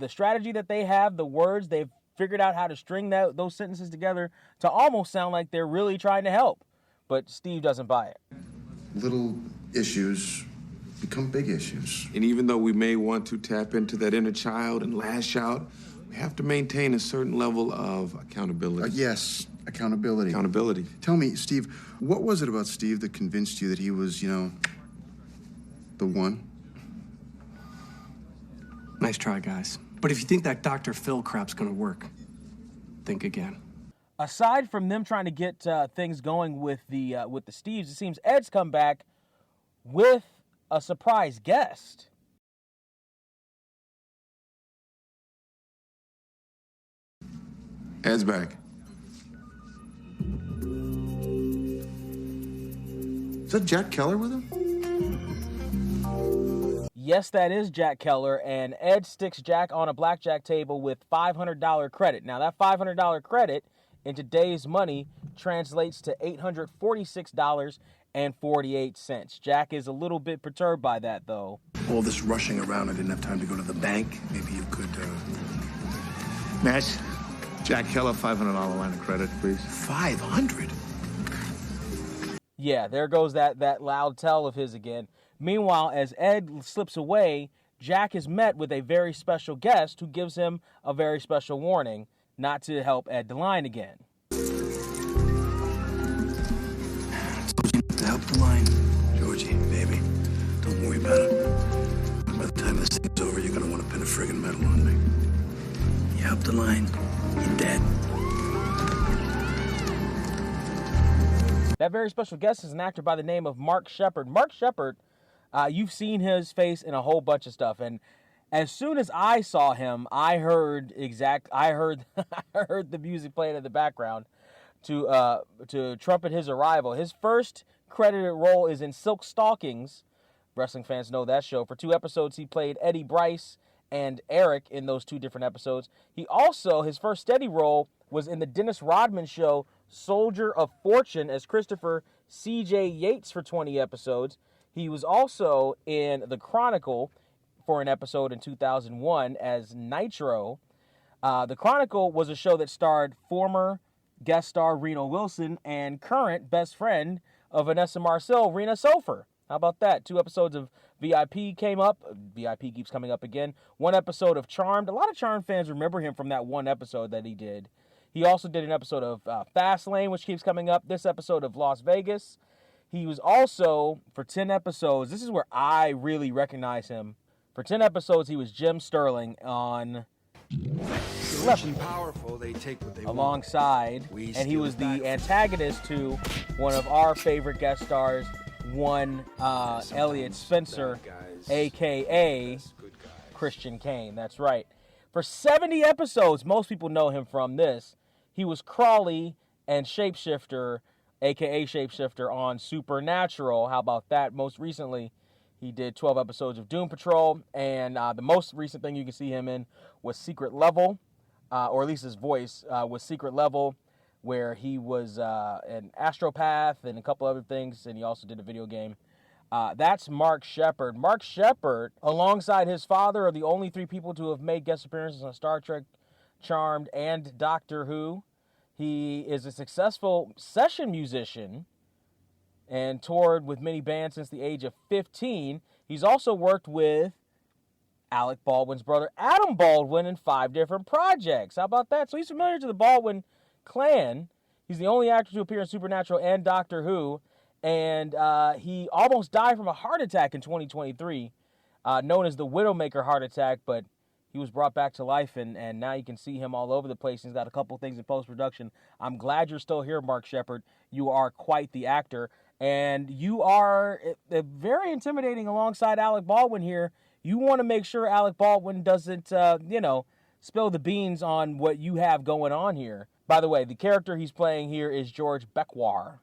Speaker 1: strategy that they have, the words, they've figured out how to string those sentences together to almost sound like they're really trying to help. But Steve doesn't buy it.
Speaker 8: Little issues become big issues.
Speaker 4: And even though we may want to tap into that inner child and lash out, we have to maintain a certain level of accountability.
Speaker 8: Yes, accountability.
Speaker 4: Accountability.
Speaker 8: Tell me, Steve, what was it about Steve that convinced you that he was, the one?
Speaker 5: Nice try, guys. But if you think that Dr. Phil crap's gonna work, think again.
Speaker 1: Aside from them trying to get things going with the Steves, it seems Ed's come back with a surprise guest.
Speaker 4: Ed's back.
Speaker 8: Is that Jack Keller with him?
Speaker 1: Yes, that is Jack Keller, and Ed sticks Jack on a blackjack table with $500 credit. Now, that $500 credit in today's money translates to $846.48. Jack is a little bit perturbed by that, though.
Speaker 3: All this rushing around, I didn't have time to go to the bank. Maybe you could,
Speaker 4: Nash, Jack Keller, $500 line of credit, please.
Speaker 3: 500?
Speaker 1: Yeah, there goes that loud tell of his again. Meanwhile, as Ed slips away, Jack is met with a very special guest who gives him a very special warning not to help Ed the line again.
Speaker 3: To help the line. Georgie, baby, don't worry about it. By the time this thing's over, you're gonna want to pin a friggin' medal on me. You help the line, you're dead.
Speaker 1: That very special guest is an actor by the name of Mark Sheppard. Mark Sheppard, you've seen his face in a whole bunch of stuff, and as soon as I saw him, I heard the music playing in the background to trumpet his arrival. His first credited role is in Silk Stockings. Wrestling fans know that show. For 2 episodes, he played Eddie Bryce and Eric in those 2 different episodes. He also, his first steady role was in the Dennis Rodman show, Soldier of Fortune, as Christopher C.J. Yates for 20 episodes. He was also in The Chronicle for an episode in 2001 as Nitro. The Chronicle was a show that starred former guest star Reno Wilson and current best friend of Vanessa Marcel, Rena Sofer. How about that? 2 episodes of VIP came up. VIP keeps coming up again. 1 episode of Charmed. A lot of Charmed fans remember him from that 1 episode that he did. He also did an episode of Fastlane, which keeps coming up. This episode of Las Vegas. He was also, for 10 episodes, this is where I really recognize him. For 10 episodes, he was Jim Sterling on
Speaker 12: Powerful, they take what they
Speaker 1: alongside, and he was the antagonist to one of our favorite guest stars, one Elliot Spencer, a.k.a. Christian Kane. That's right. For 70 episodes, most people know him from this. He was Crawley and Shapeshifter, a.k.a. Shapeshifter, on Supernatural. How about that? Most recently, he did 12 episodes of Doom Patrol, and the most recent thing you can see him in was Secret Level, or at least his voice was Secret Level, where he was an astropath and a couple other things, and he also did a video game. That's Mark Sheppard. Mark Sheppard, alongside his father, are the only 3 people to have made guest appearances on Star Trek, Charmed, and Doctor Who. He is a successful session musician and toured with many bands since the age of 15. He's also worked with Alec Baldwin's brother, Adam Baldwin, in 5 different projects. How about that? So he's familiar to the Baldwin clan. He's the only actor to appear in Supernatural and Doctor Who. And he almost died from a heart attack in 2023, known as the Widowmaker heart attack, but he was brought back to life, and now you can see him all over the place. He's got a couple things in post-production. I'm glad you're still here, Mark Sheppard. You are quite the actor, and you are very intimidating alongside Alec Baldwin here. You want to make sure Alec Baldwin doesn't, spill the beans on what you have going on here. By the way, the character he's playing here is George Beckwar,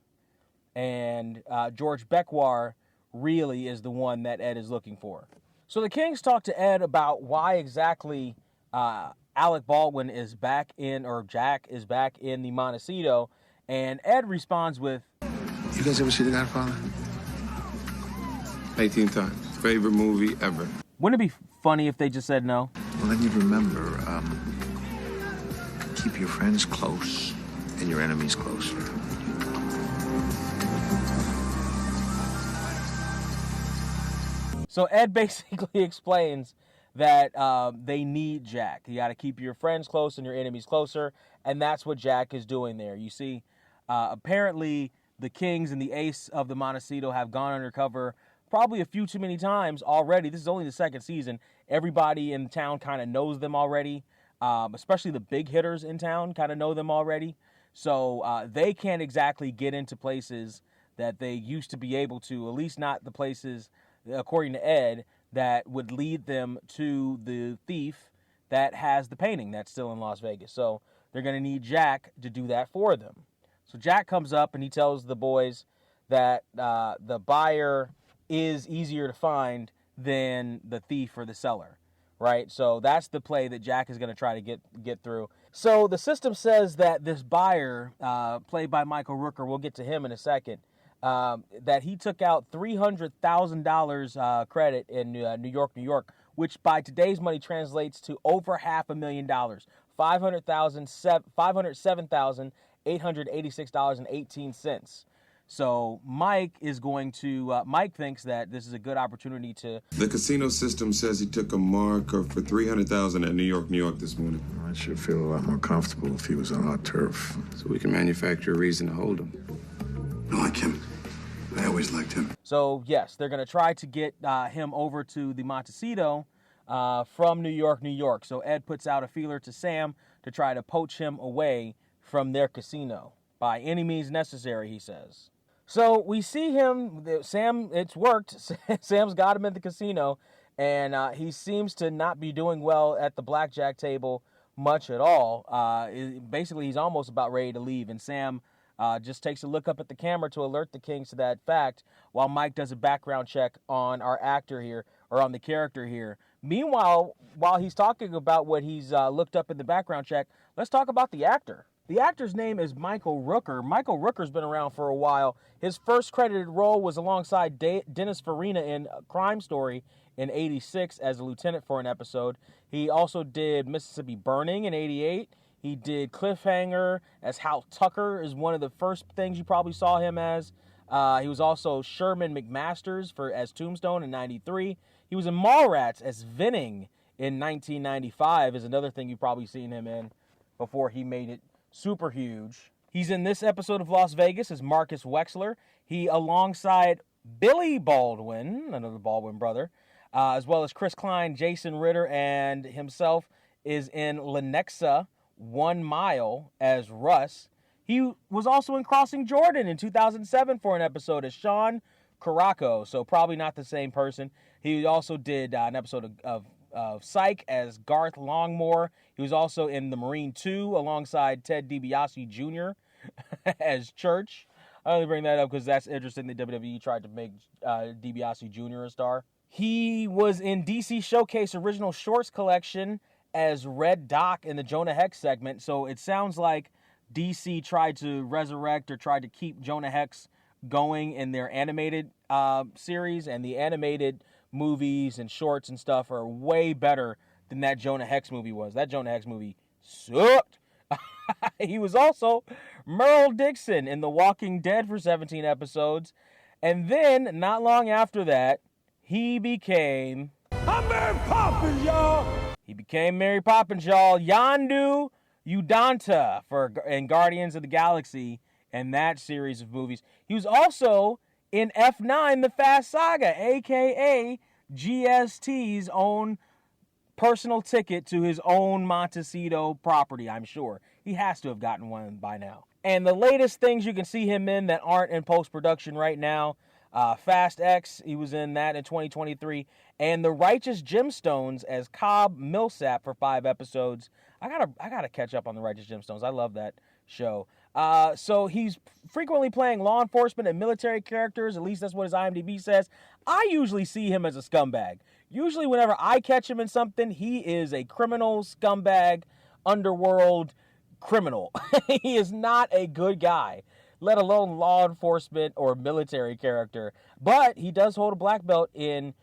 Speaker 1: and George Beckwar really is the one that Ed is looking for. So the Kings talk to Ed about why exactly Alec Baldwin is back in, or Jack is back in the Montecito, and Ed responds with,
Speaker 4: You guys ever see The Godfather? 18th time. Favorite movie ever.
Speaker 1: Wouldn't it be funny if they just said no?
Speaker 4: Well, then you'd remember, keep your friends close and your enemies closer.
Speaker 1: So Ed basically explains that they need Jack. You got to keep your friends close and your enemies closer, and that's what Jack is doing there. You see, apparently the Kings and the Ace of the Montecito have gone undercover probably a few too many times already. This is only the 2nd season. Everybody in town kind of knows them already, especially the big hitters in town kind of know them already. So they can't exactly get into places that they used to be able to, at least not the places, according to Ed, that would lead them to the thief that has the painting that's still in Las Vegas. So they're going to need Jack to do that for them. So Jack comes up and he tells the boys that the buyer is easier to find than the thief or the seller, right? So that's the play that Jack is going to try to get through. So the system says that this buyer, played by Michael Rooker, we'll get to him in a second, that he took out $300,000 credit in New York, which by today's money translates to over $500,000, $507,886.18. So Mike is going to, Mike thinks that this is a good opportunity to...
Speaker 12: The casino system says he took a marker for $300,000 at New York this morning.
Speaker 3: I should feel a lot more comfortable if he was on our turf.
Speaker 12: So we can manufacture a reason to hold him.
Speaker 3: I like him. I always liked him.
Speaker 1: So, yes, they're going to try to get him over to the Montecito from New York. So Ed puts out a feeler to Sam to try to poach him away from their casino. By any means necessary, he says. So we see him, Sam, it's worked. Sam's got him at the casino, and he seems to not be doing well at the blackjack table much at all. Basically, he's almost about ready to leave, and Sam just takes a look up at the camera to alert the Kings to that fact, while Mike does a background check on our actor here, or on the character here. Meanwhile, while he's talking about what he's looked up in the background check, let's talk about the actor. The actor's name is Michael Rooker. Michael Rooker's been around for a while. His first credited role was alongside Dennis Farina in Crime Story in '86 as a lieutenant for an episode. He also did Mississippi Burning in '88. He did Cliffhanger as Hal Tucker, is one of the first things you probably saw him as. He was also Sherman McMasters as Tombstone in '93. He was in Mallrats as Vinning in 1995 is another thing you've probably seen him in before he made it super huge. He's in this episode of Las Vegas as Marcus Wexler. He, alongside Billy Baldwin, another Baldwin brother, as well as Chris Klein, Jason Ritter, and himself, is in Lenexa 1 Mile as Russ. He was also in Crossing Jordan in 2007 for an episode as Sean Caraco, so probably not the same person. He also did an episode of Psych as Garth Longmore. He was also in The Marine 2 alongside Ted DiBiase Jr. as Church. I only bring that up because that's interesting that WWE tried to make DiBiase Jr. a star. He was in DC Showcase Original Shorts Collection as Red Doc in the Jonah Hex segment, so it sounds like DC tried to resurrect or tried to keep Jonah Hex going in their animated series, and the animated movies and shorts and stuff are way better than that Jonah Hex movie was. That Jonah Hex movie sucked. He was also Merle Dixon in The Walking Dead for 17 episodes. And then, not long after that, he became... I'm Mary Poppins, y'all! He became Mary Poppins, y'all. Yondu Udanta in Guardians of the Galaxy and that series of movies. He was also in F9, The Fast Saga, a.k.a. GST's own personal ticket to his own Montecito property, I'm sure. He has to have gotten one by now. And the latest things you can see him in that aren't in post-production right now, Fast X, he was in that in 2023, and The Righteous Gemstones as Cobb Millsap for 5 episodes. I gotta catch up on The Righteous Gemstones. I love that show. So he's frequently playing law enforcement and military characters. At least that's what his IMDb says. I usually see him as a scumbag. Usually whenever I catch him in something, he is a criminal, scumbag, underworld criminal. He is not a good guy, let alone law enforcement or military character. But he does hold a black belt in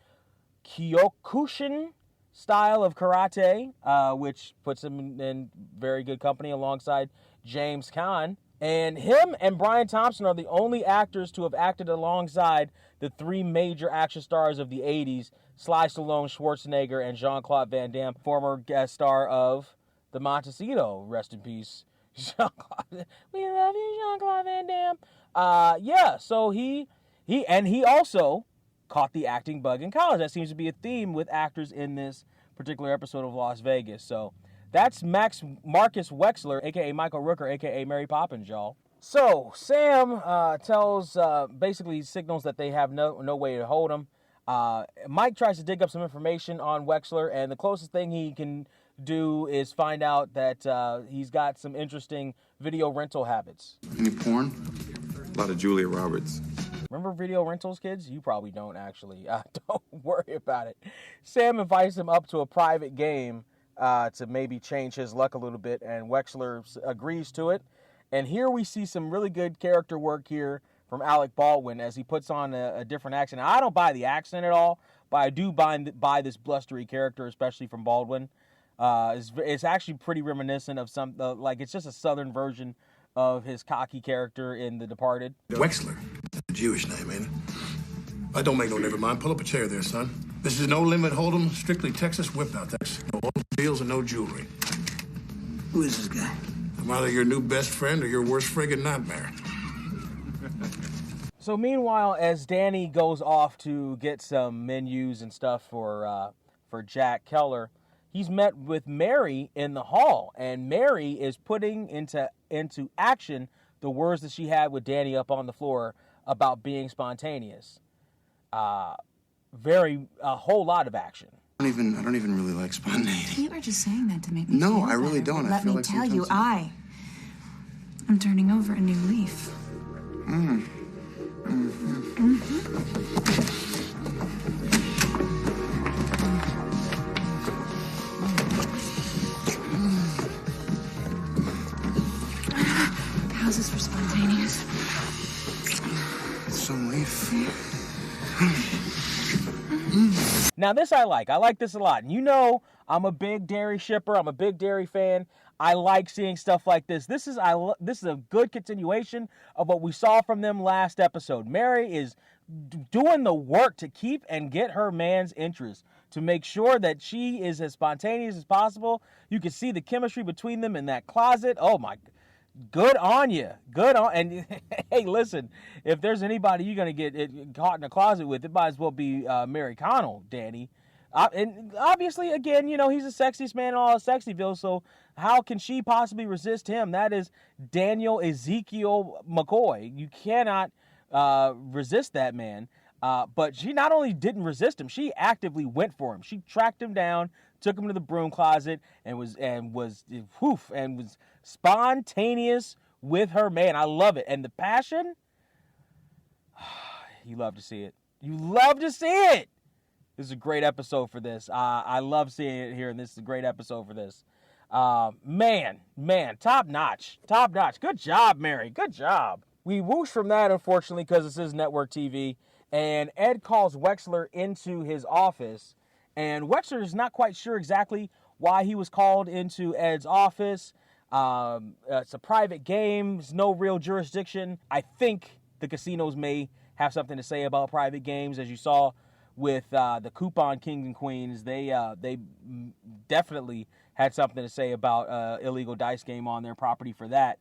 Speaker 1: Kyokushin style of karate, which puts him in very good company alongside James Caan. And him and Brian Thompson are the only actors to have acted alongside the 3 major action stars of the 80s, Sly Stallone, Schwarzenegger, and Jean-Claude Van Damme, former guest star of the Montecito. Rest in peace, Jean-Claude. We love you, Jean-Claude Van Damme. So he also caught the acting bug in college. That seems to be a theme with actors in this particular episode of Las Vegas. So that's Marcus Wexler, a.k.a. Michael Rooker, a.k.a. Mary Poppins, y'all. So Sam basically signals that they have no way to hold him. Mike tries to dig up some information on Wexler, and the closest thing he can do is find out that he's got some interesting video rental habits.
Speaker 12: Any porn? A lot of Julia Roberts.
Speaker 1: Remember video rentals, kids? You probably don't, actually. Don't worry about it. Sam invites him up to a private game to maybe change his luck a little bit, and Wexler agrees to it. And here we see some really good character work here from Alec Baldwin as he puts on a different accent. Now, I don't buy the accent at all, but I do buy this blustery character, especially from Baldwin. It's actually pretty reminiscent of like it's just a southern version of his cocky character in The Departed.
Speaker 3: Wexler. A Jewish name, ain't it? I don't make no never mind. Pull up a chair there, son. This is no limit hold'em, strictly Texas whip out. That's no deals and no jewelry.
Speaker 15: Who is this guy?
Speaker 3: I'm either your new best friend or your worst friggin' nightmare.
Speaker 1: So meanwhile, as Danny goes off to get some menus and stuff for Jack Keller, he's met with Mary in the hall, and Mary is putting into action the words that she had with Danny up on the floor about being spontaneous. A whole lot of action.
Speaker 8: I don't even really like spontaneity.
Speaker 2: You are just saying that to make me
Speaker 8: No,
Speaker 2: feel
Speaker 8: I really
Speaker 2: better.
Speaker 8: don't.
Speaker 2: Let me tell you, I'm turning over a new leaf. How's this for spontaneous?
Speaker 8: Some leaf.
Speaker 1: Now this I like. I like this a lot. And you know I'm a big dairy shipper. I'm a big dairy fan. I like seeing stuff like this. This is a good continuation of what we saw from them last episode. Mary is doing the work to keep and get her man's interest, to make sure that she is as spontaneous as possible. You can see the chemistry between them in that closet. Oh my, good on you. Good on. And hey, listen, if there's anybody you're going to get caught in a closet with, it might as well be Mary Connell, Danny. And obviously, again, you know, he's the sexiest man in all of Sexyville, so how can she possibly resist him? That is Daniel Ezekiel McCoy. You cannot resist that man. But she not only didn't resist him, she actively went for him. She tracked him down, took him to the broom closet, and was spontaneous with her man. I love it. And the passion, you love to see it. You love to see it. This is a great episode for this. I love seeing it here, and this is a great episode for this. Man, top notch. Good job, Mary. Good job. We whoosh from that, unfortunately, because this is network TV, and Ed calls Wexler into his office, and Wexler is not quite sure exactly why he was called into Ed's office. It's a private game. There's no real jurisdiction. I think the casinos may have something to say about private games, as you saw with the Coupon Kings and Queens. They definitely had something to say about illegal dice game on their property for that.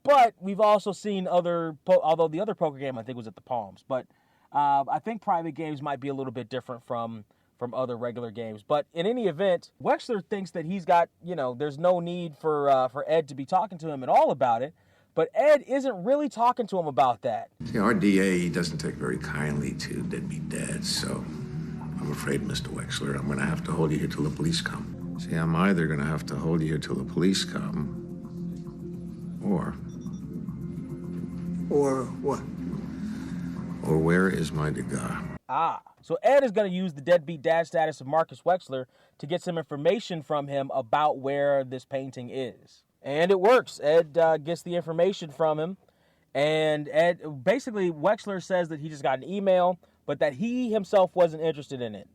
Speaker 1: But we've also seen although the other poker game I think was at the Palms. But I think private games might be a little bit different from other regular games. But in any event, Wexler thinks that he's got, there's no need for Ed to be talking to him at all about it. But Ed isn't really talking to him about that.
Speaker 3: See, our DA, he doesn't take very kindly to deadbeat dads, so I'm afraid, Mr. Wexler, I'm going to have to hold you here till the police come. See, I'm either going to have to hold you here till the police come, or
Speaker 15: what?
Speaker 3: Or where is my Degas?
Speaker 1: So Ed is going to use the deadbeat dad status of Marcus Wexler to get some information from him about where this painting is. And it works. Ed gets the information from him. And Ed, basically, Wexler says that he just got an email, but that he himself wasn't interested in it.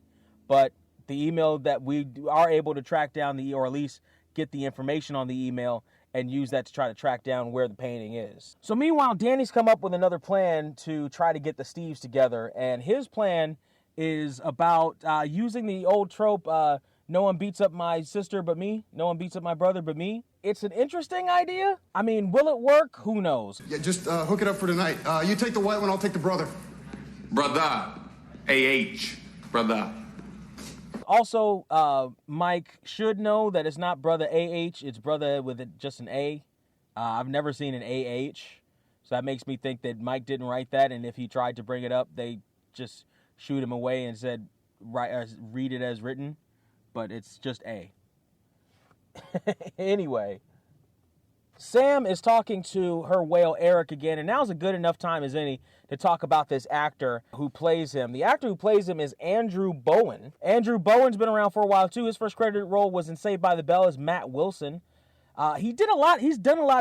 Speaker 1: But the email that we are able to track down, or at least get the information on the email, and use that to try to track down where the painting is. So meanwhile, Danny's come up with another plan to try to get the Steves together. And his plan is about using the old trope, no one beats up my sister but me. No one beats up my brother but me. It's an interesting idea. I mean, will it work? Who knows?
Speaker 8: Yeah, just hook it up for tonight. You take the white one, I'll take the brother.
Speaker 12: Brother. A-H. Brother.
Speaker 1: Also, Mike should know that it's not brother A-H. It's brother with just an A. I've never seen an A-H. So that makes me think that Mike didn't write that. And if he tried to bring it up, they just shoot him away and said, read it as written. But it's just A. Anyway, Sam is talking to her whale, Eric, again, and now's a good enough time as any to talk about this actor who plays him. The actor who plays him is Andrew Bowen. Andrew Bowen's been around for a while, too. His first credited role was in Saved by the Bell as Matt Wilson. He's done a lot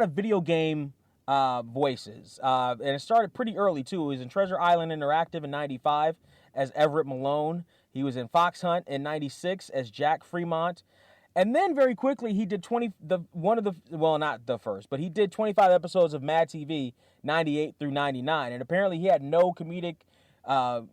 Speaker 1: of video game voices, and it started pretty early, too. He was in Treasure Island Interactive in 95 as Everett Malone. He was in Fox Hunt in 96 as Jack Fremont. And then very quickly, he did he did 25 episodes of Mad TV, 98 through 99. And apparently he had no comedic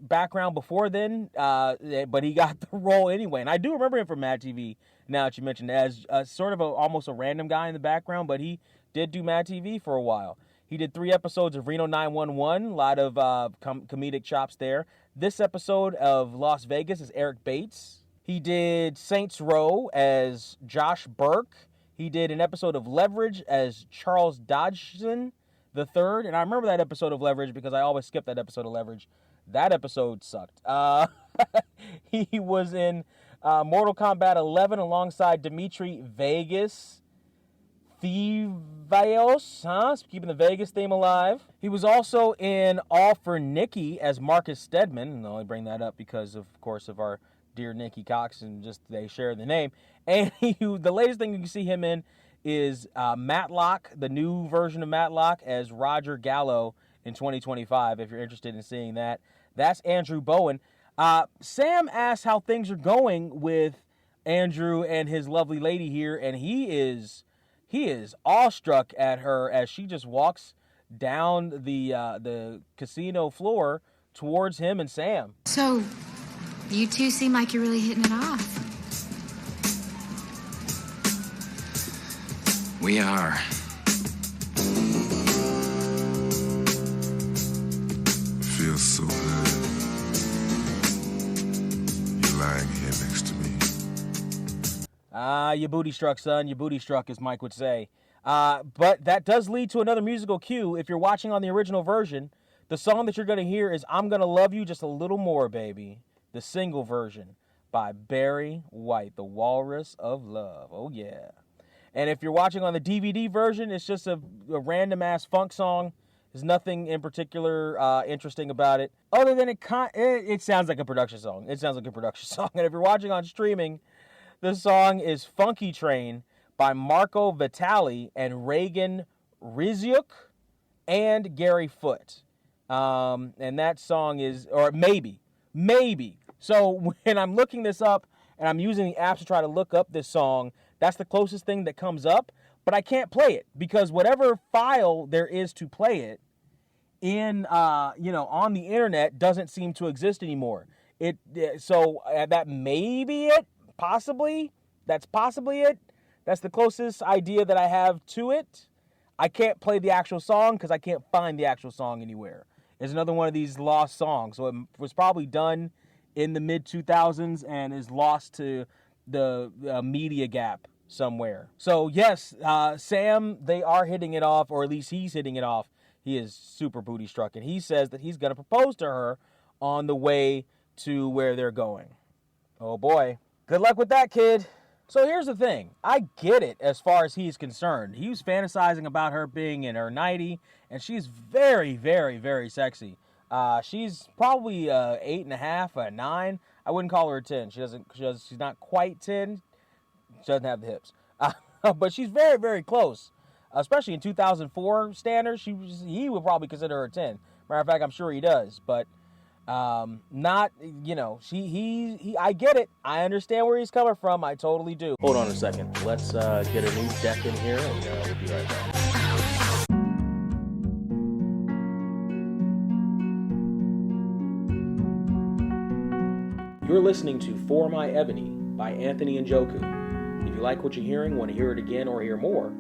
Speaker 1: background before then, but he got the role anyway. And I do remember him from Mad TV, now that you mentioned it, as sort of almost a random guy in the background, but he did do Mad TV for a while. He did 3 episodes of Reno 911, a lot of comedic chops there. This episode of Las Vegas is Eric Bates. He did Saints Row as Josh Burke. He did an episode of Leverage as Charles Dodgson III. And I remember that episode of Leverage because I always skip that episode of Leverage. That episode sucked. He was in Mortal Kombat 11 alongside Dimitri Vegas. Thievios, keeping the Vegas theme alive. He was also in All for Nikki as Marcus Stedman. And I only bring that up because, of course, of our dear Nikki Cox, and just they share the name. And the latest thing you can see him in is Matlock, the new version of Matlock, as Roger Gallo in 2025, if you're interested in seeing that. That's Andrew Bowen. Sam asks how things are going with Andrew and his lovely lady here, and he is awestruck at her as she just walks down the casino floor towards him and Sam.
Speaker 2: So, you two seem like you're really hitting it off.
Speaker 4: We are.
Speaker 12: Feels so good. You're lying here next to me.
Speaker 1: You booty struck, son. You booty struck, as Mike would say. But that does lead to another musical cue. If you're watching on the original version, the song that you're going to hear is I'm Gonna Love You Just a Little More, Baby. The single version by Barry White, the Walrus of Love. Oh, yeah. And if you're watching on the DVD version, it's just a random-ass funk song. There's nothing in particular interesting about it, other than it sounds like a production song. It sounds like a production song. And if you're watching on streaming, the song is Funky Train by Marco Vitale and Reagan Riziuk and Gary Foote. And that song is, or maybe. So when I'm looking this up and I'm using the apps to try to look up this song, that's the closest thing that comes up, but I can't play it because whatever file there is to play it in, on the internet doesn't seem to exist anymore. So that may be it, possibly. That's possibly it. That's the closest idea that I have to it. I can't play the actual song because I can't find the actual song anywhere. It's another one of these lost songs. So it was probably done in the mid-2000s and is lost to the media gap somewhere. So, yes, Sam, they are hitting it off, or at least he's hitting it off. He is super booty struck, and he says that he's going to propose to her on the way to where they're going. Oh, boy. Good luck with that, kid. So here's the thing. I get it as far as he's concerned. He was fantasizing about her being in her 90, and she's very, very, very sexy. She's probably 8.5, 9. I wouldn't call her a 10. She's not quite 10. She doesn't have the hips. But she's very, very close. Especially in 2004 standards, he would probably consider her a 10. Matter of fact, I'm sure he does. But not, I get it. I understand where he's coming from. I totally do. Hold on a second. Let's get a new deck in here, and we'll be right back. You're listening to For My Ebony by Anthony Njoku. If you like what you're hearing, want to hear it again or hear more,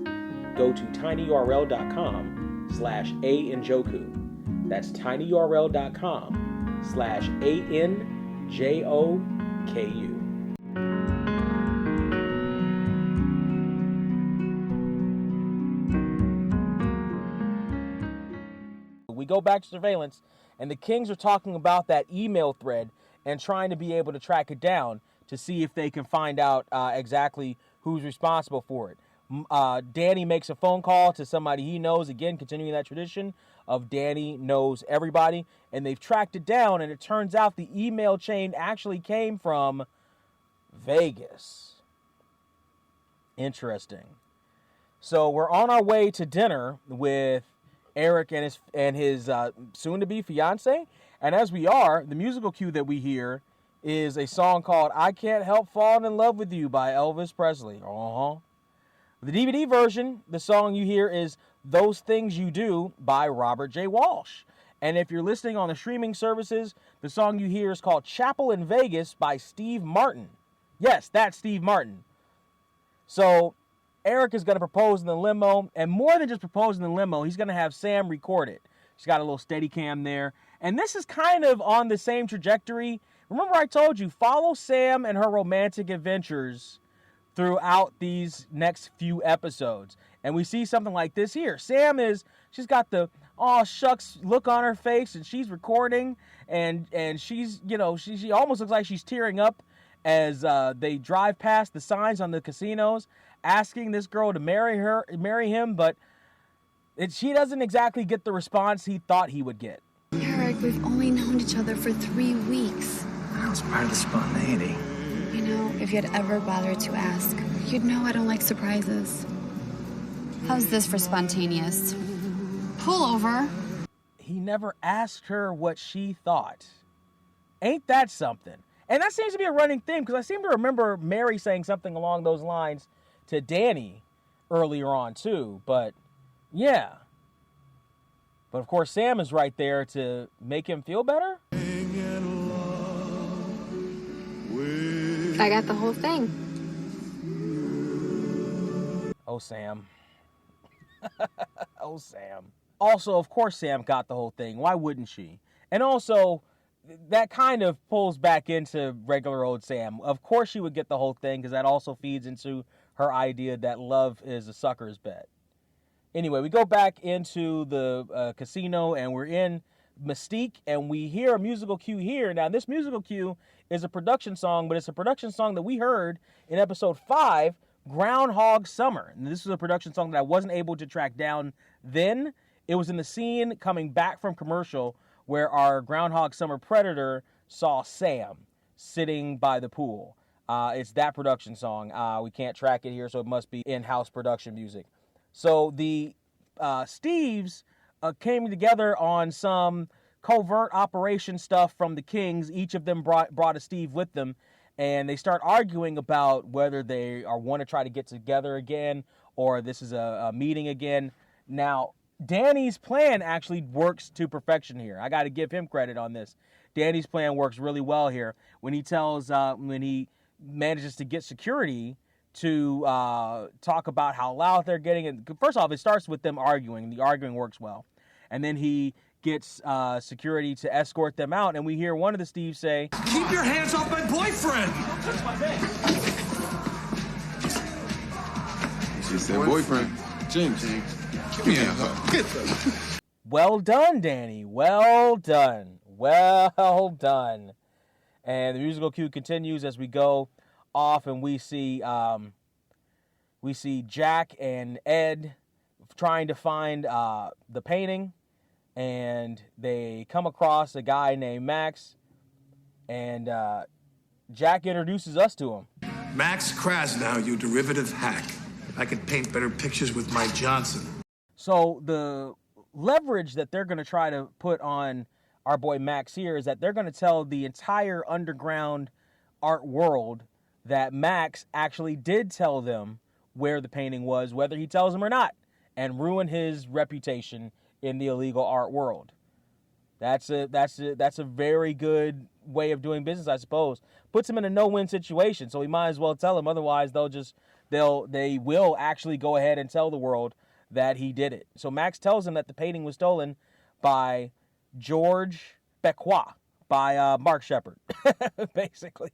Speaker 1: go to tinyurl.com/anjoku. That's tinyurl.com/anjoku. We go back to surveillance, and the Kings are talking about that email thread and trying to be able to track it down to see if they can find out exactly who's responsible for it. Danny makes a phone call to somebody he knows, again, continuing that tradition of Danny knows everybody, and they've tracked it down, and it turns out the email chain actually came from Vegas. Interesting. So we're on our way to dinner with Eric and his soon-to-be fiance, and as we are, the musical cue that we hear is a song called I Can't Help Falling in Love with You by Elvis Presley. The DVD version, the song you hear is Those Things You Do by Robert J. Walsh. And if you're listening on the streaming services, the song you hear is called Chapel in Vegas by Steve Martin. Yes, that's Steve Martin. So Eric is going to propose in the limo, and more than just propose in the limo, he's going to have Sam record it. She's got a little steady cam there. And this is kind of on the same trajectory. Remember I told you, follow Sam and her romantic adventures throughout these next few episodes. And we see something like this here. She's got the aw shucks look on her face, and she's recording, and she's, she almost looks like she's tearing up as they drive past the signs on the casinos asking this girl to marry him, but she doesn't exactly get the response he thought he would get.
Speaker 2: Eric, we've only known each other for 3 weeks.
Speaker 15: That's part of the spontaneity.
Speaker 2: If you'd ever bothered to ask, you'd know I don't like surprises. How's this for spontaneous? Pull over.
Speaker 1: He never asked her what she thought. Ain't that something? And that seems to be a running theme, because I seem to remember Mary saying something along those lines to Danny earlier on too. But yeah. But of course Sam is right there to make him feel better.
Speaker 11: I got the whole thing.
Speaker 1: Oh, Sam. Oh, Sam. Also, of course Sam got the whole thing. Why wouldn't she? And also, that kind of pulls back into regular old Sam. Of course she would get the whole thing, because that also feeds into her idea that love is a sucker's bet. Anyway, we go back into the casino, and we're in Mystique, and we hear a musical cue here. Now, this musical cue is a production song, but it's a production song that we heard in episode 5, Groundhog Summer. And this is a production song that I wasn't able to track down then. It was in the scene coming back from commercial where our Groundhog Summer predator saw Sam sitting by the pool. It's that production song. We can't track it here, so it must be in-house production music. So the Steves came together on some covert operation stuff from the Kings. Each of them brought a Steve with them, and they start arguing about whether they want to try to get together again or this is a meeting again. Now, Danny's plan actually works to perfection here. I got to give him credit on this. Danny's plan works really well here when he manages to get security to talk about how loud they're getting. And first off, it starts with them arguing. The arguing works well. And then he gets security to escort them out. And we hear one of the Steves say,
Speaker 9: "Keep your hands off my boyfriend!"
Speaker 12: She said boyfriend. Jinx. Give me a hug.
Speaker 1: Well done, Danny. Well done. Well done. And the musical cue continues as we go off, and we see Jack and Ed trying to find the painting, and they come across a guy named Max, and Jack introduces us to him.
Speaker 3: Max Krasnow, you derivative hack. I could paint better pictures with Mike Johnson.
Speaker 1: So the leverage that they're going to try to put on our boy Max here is that they're going to tell the entire underground art world that Max actually did tell them where the painting was, whether he tells them or not, and ruin his reputation in the illegal art world. That's a very good way of doing business, I suppose. Puts him in a no-win situation, so we might as well tell him. Otherwise, they will actually go ahead and tell the world that he did it. So Max tells him that the painting was stolen by George Becquois, by Mark Shepard, basically.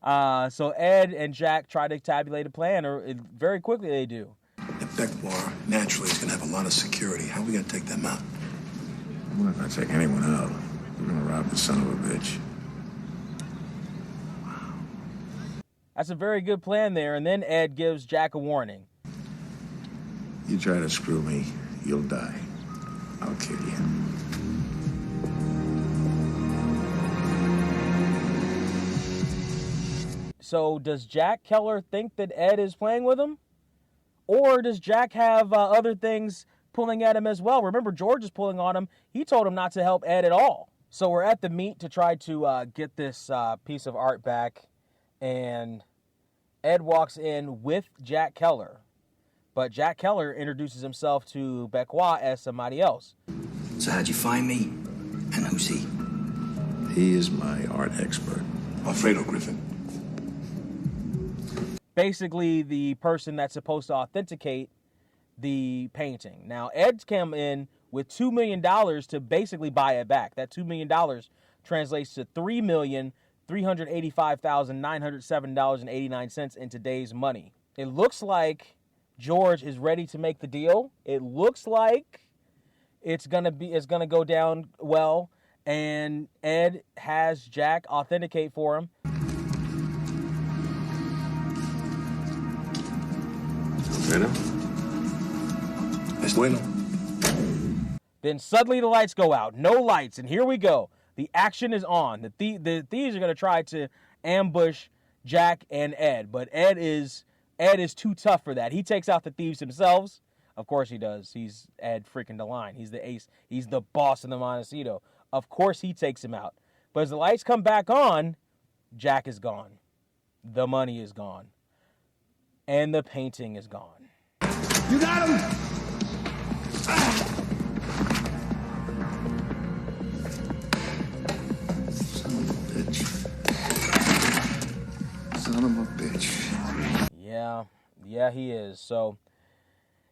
Speaker 1: So Ed and Jack try to tabulate a plan, or very quickly they do.
Speaker 3: That Becquois naturally is going to have a lot of security. How are we going to take them out?
Speaker 4: We're not going to take anyone out. We're going to rob the son of a bitch.
Speaker 1: That's a very good plan there. And then Ed gives Jack a warning.
Speaker 3: You try to screw me, you'll die. I'll kill you.
Speaker 1: So does Jack Keller think that Ed is playing with him? Or does Jack have other things pulling at him as well? Remember, George is pulling on him. He told him not to help Ed at all. So we're at the meet to try to get this piece of art back. And Ed walks in with Jack Keller. But Jack Keller introduces himself to Becquois as somebody else.
Speaker 3: So how'd you find me? And who's he? He is my art expert, Alfredo Griffin.
Speaker 1: Basically the person that's supposed to authenticate the painting. Now, Ed's come in with $2 million to basically buy it back. That $2 million translates to $3,385,907.89 in today's money. It looks like George is ready to make the deal. It looks like it's gonna go down well, and Ed has Jack authenticate for him.
Speaker 3: Es bueno.
Speaker 1: Then suddenly the lights go out. No lights, and here we go. The action is on. The thieves are going to try to ambush Jack and Ed, but Ed is too tough for that. He takes out the thieves himself. Of course he does. He's Ed freaking DeLine. He's the ace. He's the boss in the Montecito. Of course he takes him out. But as the lights come back on, Jack is gone. The money is gone. And the painting is gone.
Speaker 9: You got him!
Speaker 3: Son of a bitch.
Speaker 1: Yeah, he is. So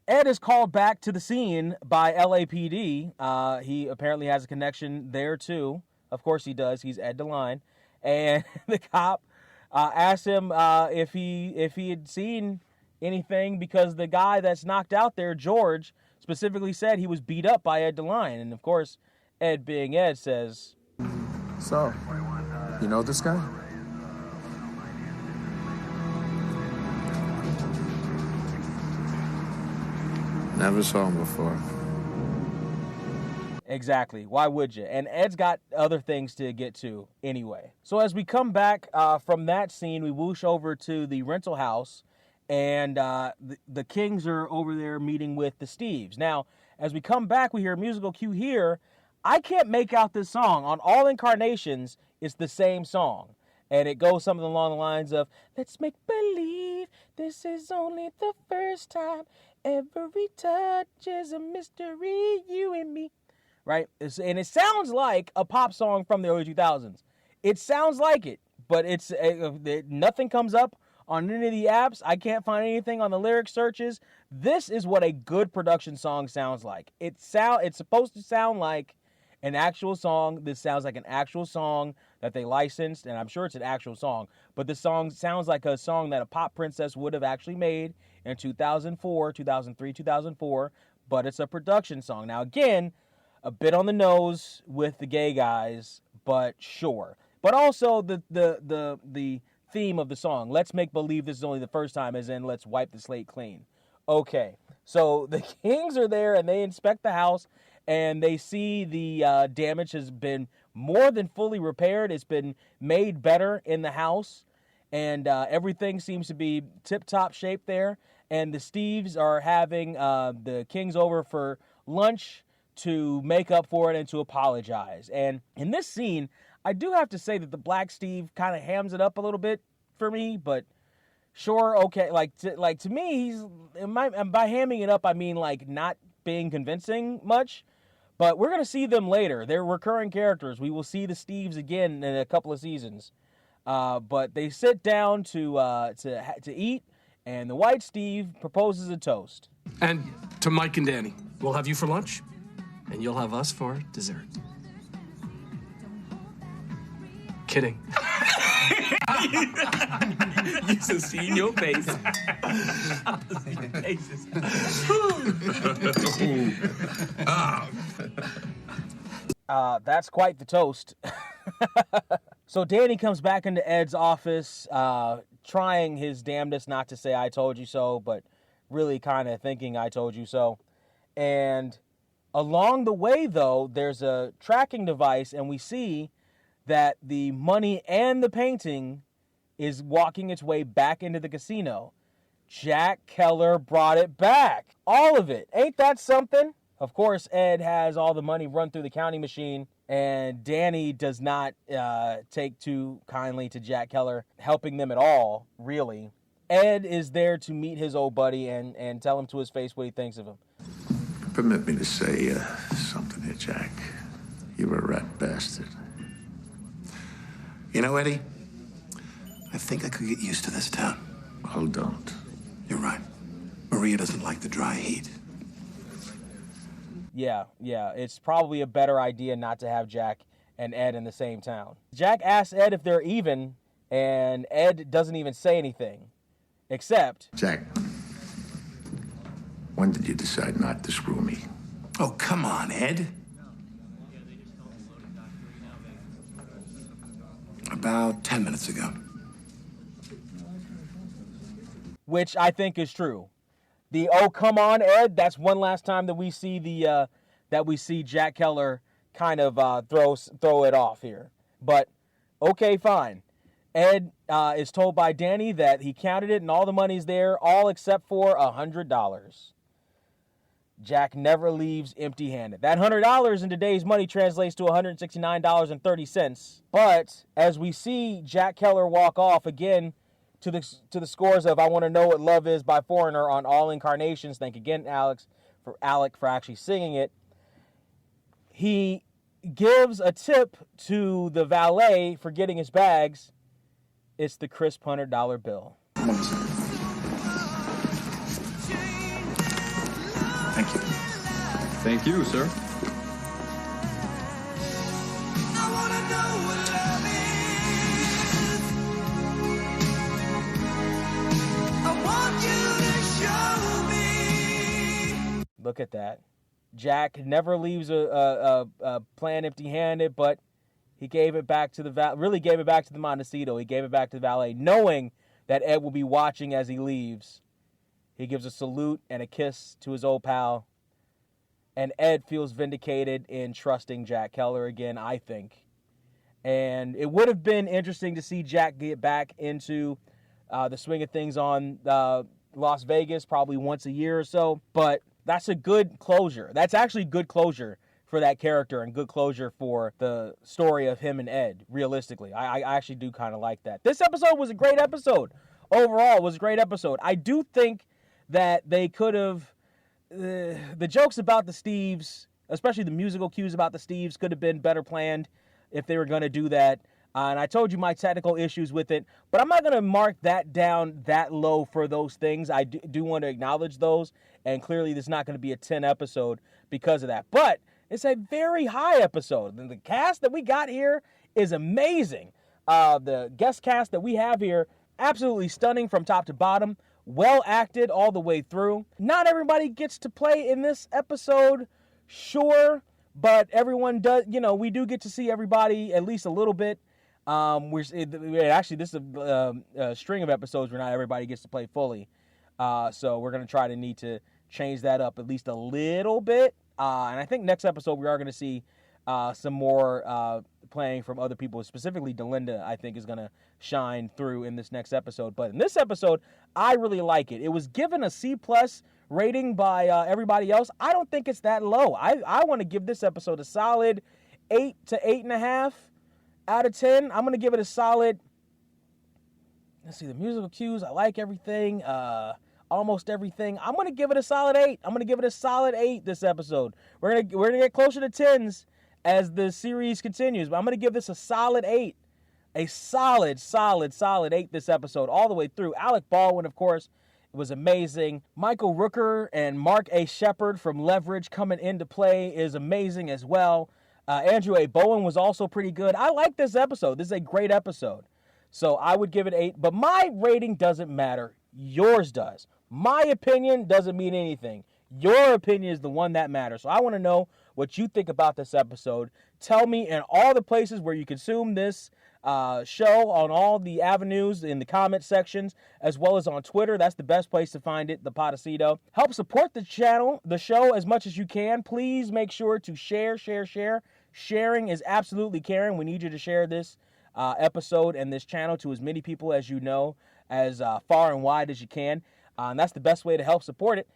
Speaker 1: Ed is called back to the scene by LAPD. He apparently has a connection there too. Of course he does. He's Ed DeLine. And the cop asked him if he had seen anything, because the guy that's knocked out there, George, specifically said he was beat up by Ed DeLine. And of course, Ed being Ed says,
Speaker 4: So, you know this guy?
Speaker 3: Never saw him before.
Speaker 1: exactly. Why would you? And Ed's got other things to get to anyway. So as we come back from that scene, we whoosh over to the rental house. And the Kings are over there meeting with the Steves. Now, as we come back, we hear a musical cue here. I can't make out this song. On all incarnations, it's the same song. And it goes something along the lines of, let's make believe this is only the first time. Every touch is a mystery, you and me. Right? And it sounds like a pop song from the early 2000s. It sounds like it, but it's nothing comes up on any of the apps. I can't find anything on the lyric searches. This is what a good production song sounds like. It's supposed to sound like an actual song. This sounds like an actual song that they licensed, and I'm sure it's an actual song. But the song sounds like a song that a pop princess would have actually made in 2004, 2003, 2004. But it's a production song. Now, again, a bit on the nose with the gay guys, but sure. But also the theme of the song, let's make believe this is only the first time, as in let's wipe the slate clean. Okay, so the Kings are there and they inspect the house and they see the damage has been more than fully repaired. It's been made better in the house, and everything seems to be tip-top shape there. And the Steves are having the Kings over for lunch to make up for it and to apologize. And in this scene, I do have to say that the Black Steve kind of hams it up a little bit for me, but sure, okay. To me, and by hamming it up, I mean like not being convincing much. But we're gonna see them later. They're recurring characters. We will see the Steves again in a couple of seasons. But they sit down to eat, and the White Steve proposes a toast.
Speaker 6: And to Mike and Danny, we'll have you for lunch, and you'll have us for dessert. Kidding. You should see your face.
Speaker 1: That's quite the toast. So Danny comes back into Ed's office, trying his damnedest not to say I told you so, but really kind of thinking I told you so. And along the way, though, there's a tracking device, and we see that the money and the painting is walking its way back into the casino. Jack Keller brought it back. All of it. Ain't that something? Of course, Ed has all the money run through the counting machine, and Danny does not take too kindly to Jack Keller helping them at all, really. Ed is there to meet his old buddy and tell him to his face what he thinks of him.
Speaker 3: Permit me to say something here, Jack. You're a rat bastard. You know, Eddie, I think I could get used to this town.
Speaker 15: Oh, don't.
Speaker 3: You're right. Maria doesn't like the dry heat.
Speaker 1: Yeah, it's probably a better idea not to have Jack and Ed in the same town. Jack asks Ed if they're even, and Ed doesn't even say anything, except...
Speaker 3: Jack, when did you decide not to screw me? Oh, come on, Ed. About 10 minutes ago.
Speaker 1: Which I think is true. The "oh come on, Ed," that's one last time that we see Jack Keller kind of throw it off here. But okay, fine. Ed is told by Danny that he counted it and all the money's there, all except for $100. Jack never leaves empty-handed. That $100 in today's money translates to $169.30. But as we see Jack Keller walk off again, to the scores of "I Want to Know What Love Is" by Foreigner on All Incarnations. Thank again, Alec, for actually singing it. He gives a tip to the valet for getting his bags. It's the crisp $100 bill.
Speaker 3: Thank you.
Speaker 15: Thank you, sir.
Speaker 1: Look at that. Jack never leaves a plan empty-handed, but he gave it back to really gave it back to the Montecito. He gave it back to the valet, knowing that Ed will be watching as he leaves. He gives a salute and a kiss to his old pal. And Ed feels vindicated in trusting Jack Keller again, I think. And it would have been interesting to see Jack get back into the swing of things on Las Vegas, probably once a year or so. But that's a good closure. That's actually good closure for that character and good closure for the story of him and Ed, realistically. I actually do kind of like that. This episode was a great episode. Overall, it was a great episode. I do think that they could have... the jokes about the Steves, especially the musical cues about the Steves, could have been better planned if they were going to do that. And I told you my technical issues with it, but I'm not going to mark that down that low for those things. I do want to acknowledge those, and clearly this is not going to be a 10 episode because of that. But it's a very high episode. And the cast that we got here is amazing. The guest cast that we have here, absolutely stunning from top to bottom. Well acted all the way through. Not everybody gets to play in this episode, sure, but everyone does. You know, we do get to see everybody at least a little bit. Actually, this is a string of episodes where not everybody gets to play fully. So we're going to need to change that up at least a little bit. And I think next episode we are going to see some more playing from other people. Specifically, Delinda, I think, is going to shine through in this next episode. But in this episode, I really like it. It was given a C+ rating by everybody else. I don't think it's that low. I want to give this episode a solid 8 to 8.5 out of 10. I'm going to give it a solid... Let's see, the musical cues. I like everything. Almost everything. I'm going to give it a solid 8. I'm going to give it a solid 8 this episode. We're going to get closer to 10s as the series continues. But I'm going to give this a solid 8. A solid 8 this episode all the way through. Alec Baldwin, of course, was amazing. Michael Rooker and Mark A. Shepard from Leverage coming into play is amazing as well. Andrew A. Bowen was also pretty good. I like this episode. This is a great episode. So I would give it 8. But my rating doesn't matter. Yours does. My opinion doesn't mean anything. Your opinion is the one that matters. So I want to know what you think about this episode. Tell me in all the places where you consume this show on all the avenues in the comment sections, as well as on Twitter. That's the best place to find it, the Podecito. Help support the channel, the show, as much as you can. Please make sure to share. Sharing is absolutely caring. We need you to share this episode and this channel to as many people as you know, as far and wide as you can. And that's the best way to help support it,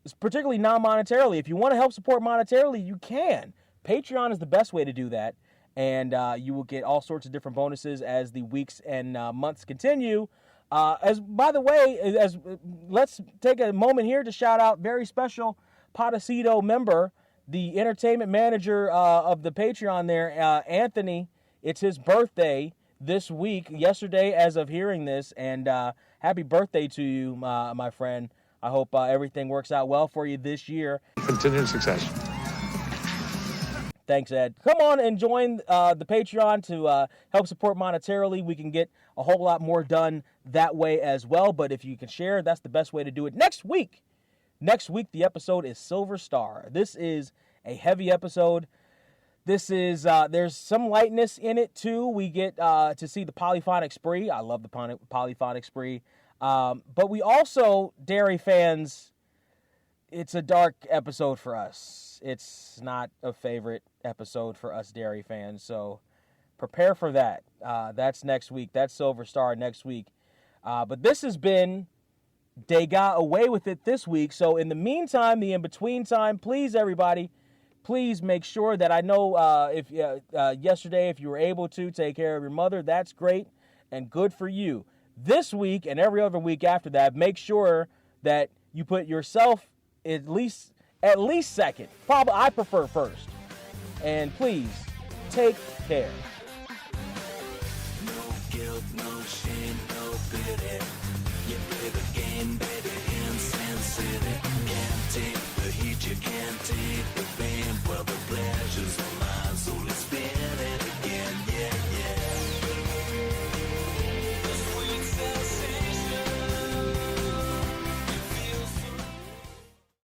Speaker 1: it's particularly non-monetarily. If you want to help support monetarily, you can. Patreon is the best way to do that. And you will get all sorts of different bonuses as the weeks and months continue. As by the way, let's take a moment here to shout out very special Podecito member, the entertainment manager of the Patreon there, Anthony. It's his birthday this week, yesterday as of hearing this, and happy birthday to you, my friend. I hope everything works out well for you this year.
Speaker 15: Continued success.
Speaker 1: Thanks, Ed. Come on and join the Patreon to help support monetarily. We can get a whole lot more done that way as well. But if you can share, that's the best way to do it. Next week, the episode is Silver Star. This is a heavy episode. This is, there's some lightness in it, too. We get to see the polyphonic spree. I love the polyphonic spree. But we also, Dairy fans, it's a dark episode for us. It's not a favorite episode for us Dairy fans, so prepare for that. That's next week. That's Silver Star next week. But this has been Degas Away With It this week. So in the meantime, the in-between time, please, everybody, please make sure that I know if yesterday, if you were able to take care of your mother, that's great and good for you. This week and every other week after that, make sure that you put yourself at least second. Probably I prefer first. And please take care.
Speaker 9: No guilt, no shame, no pity. You play the game.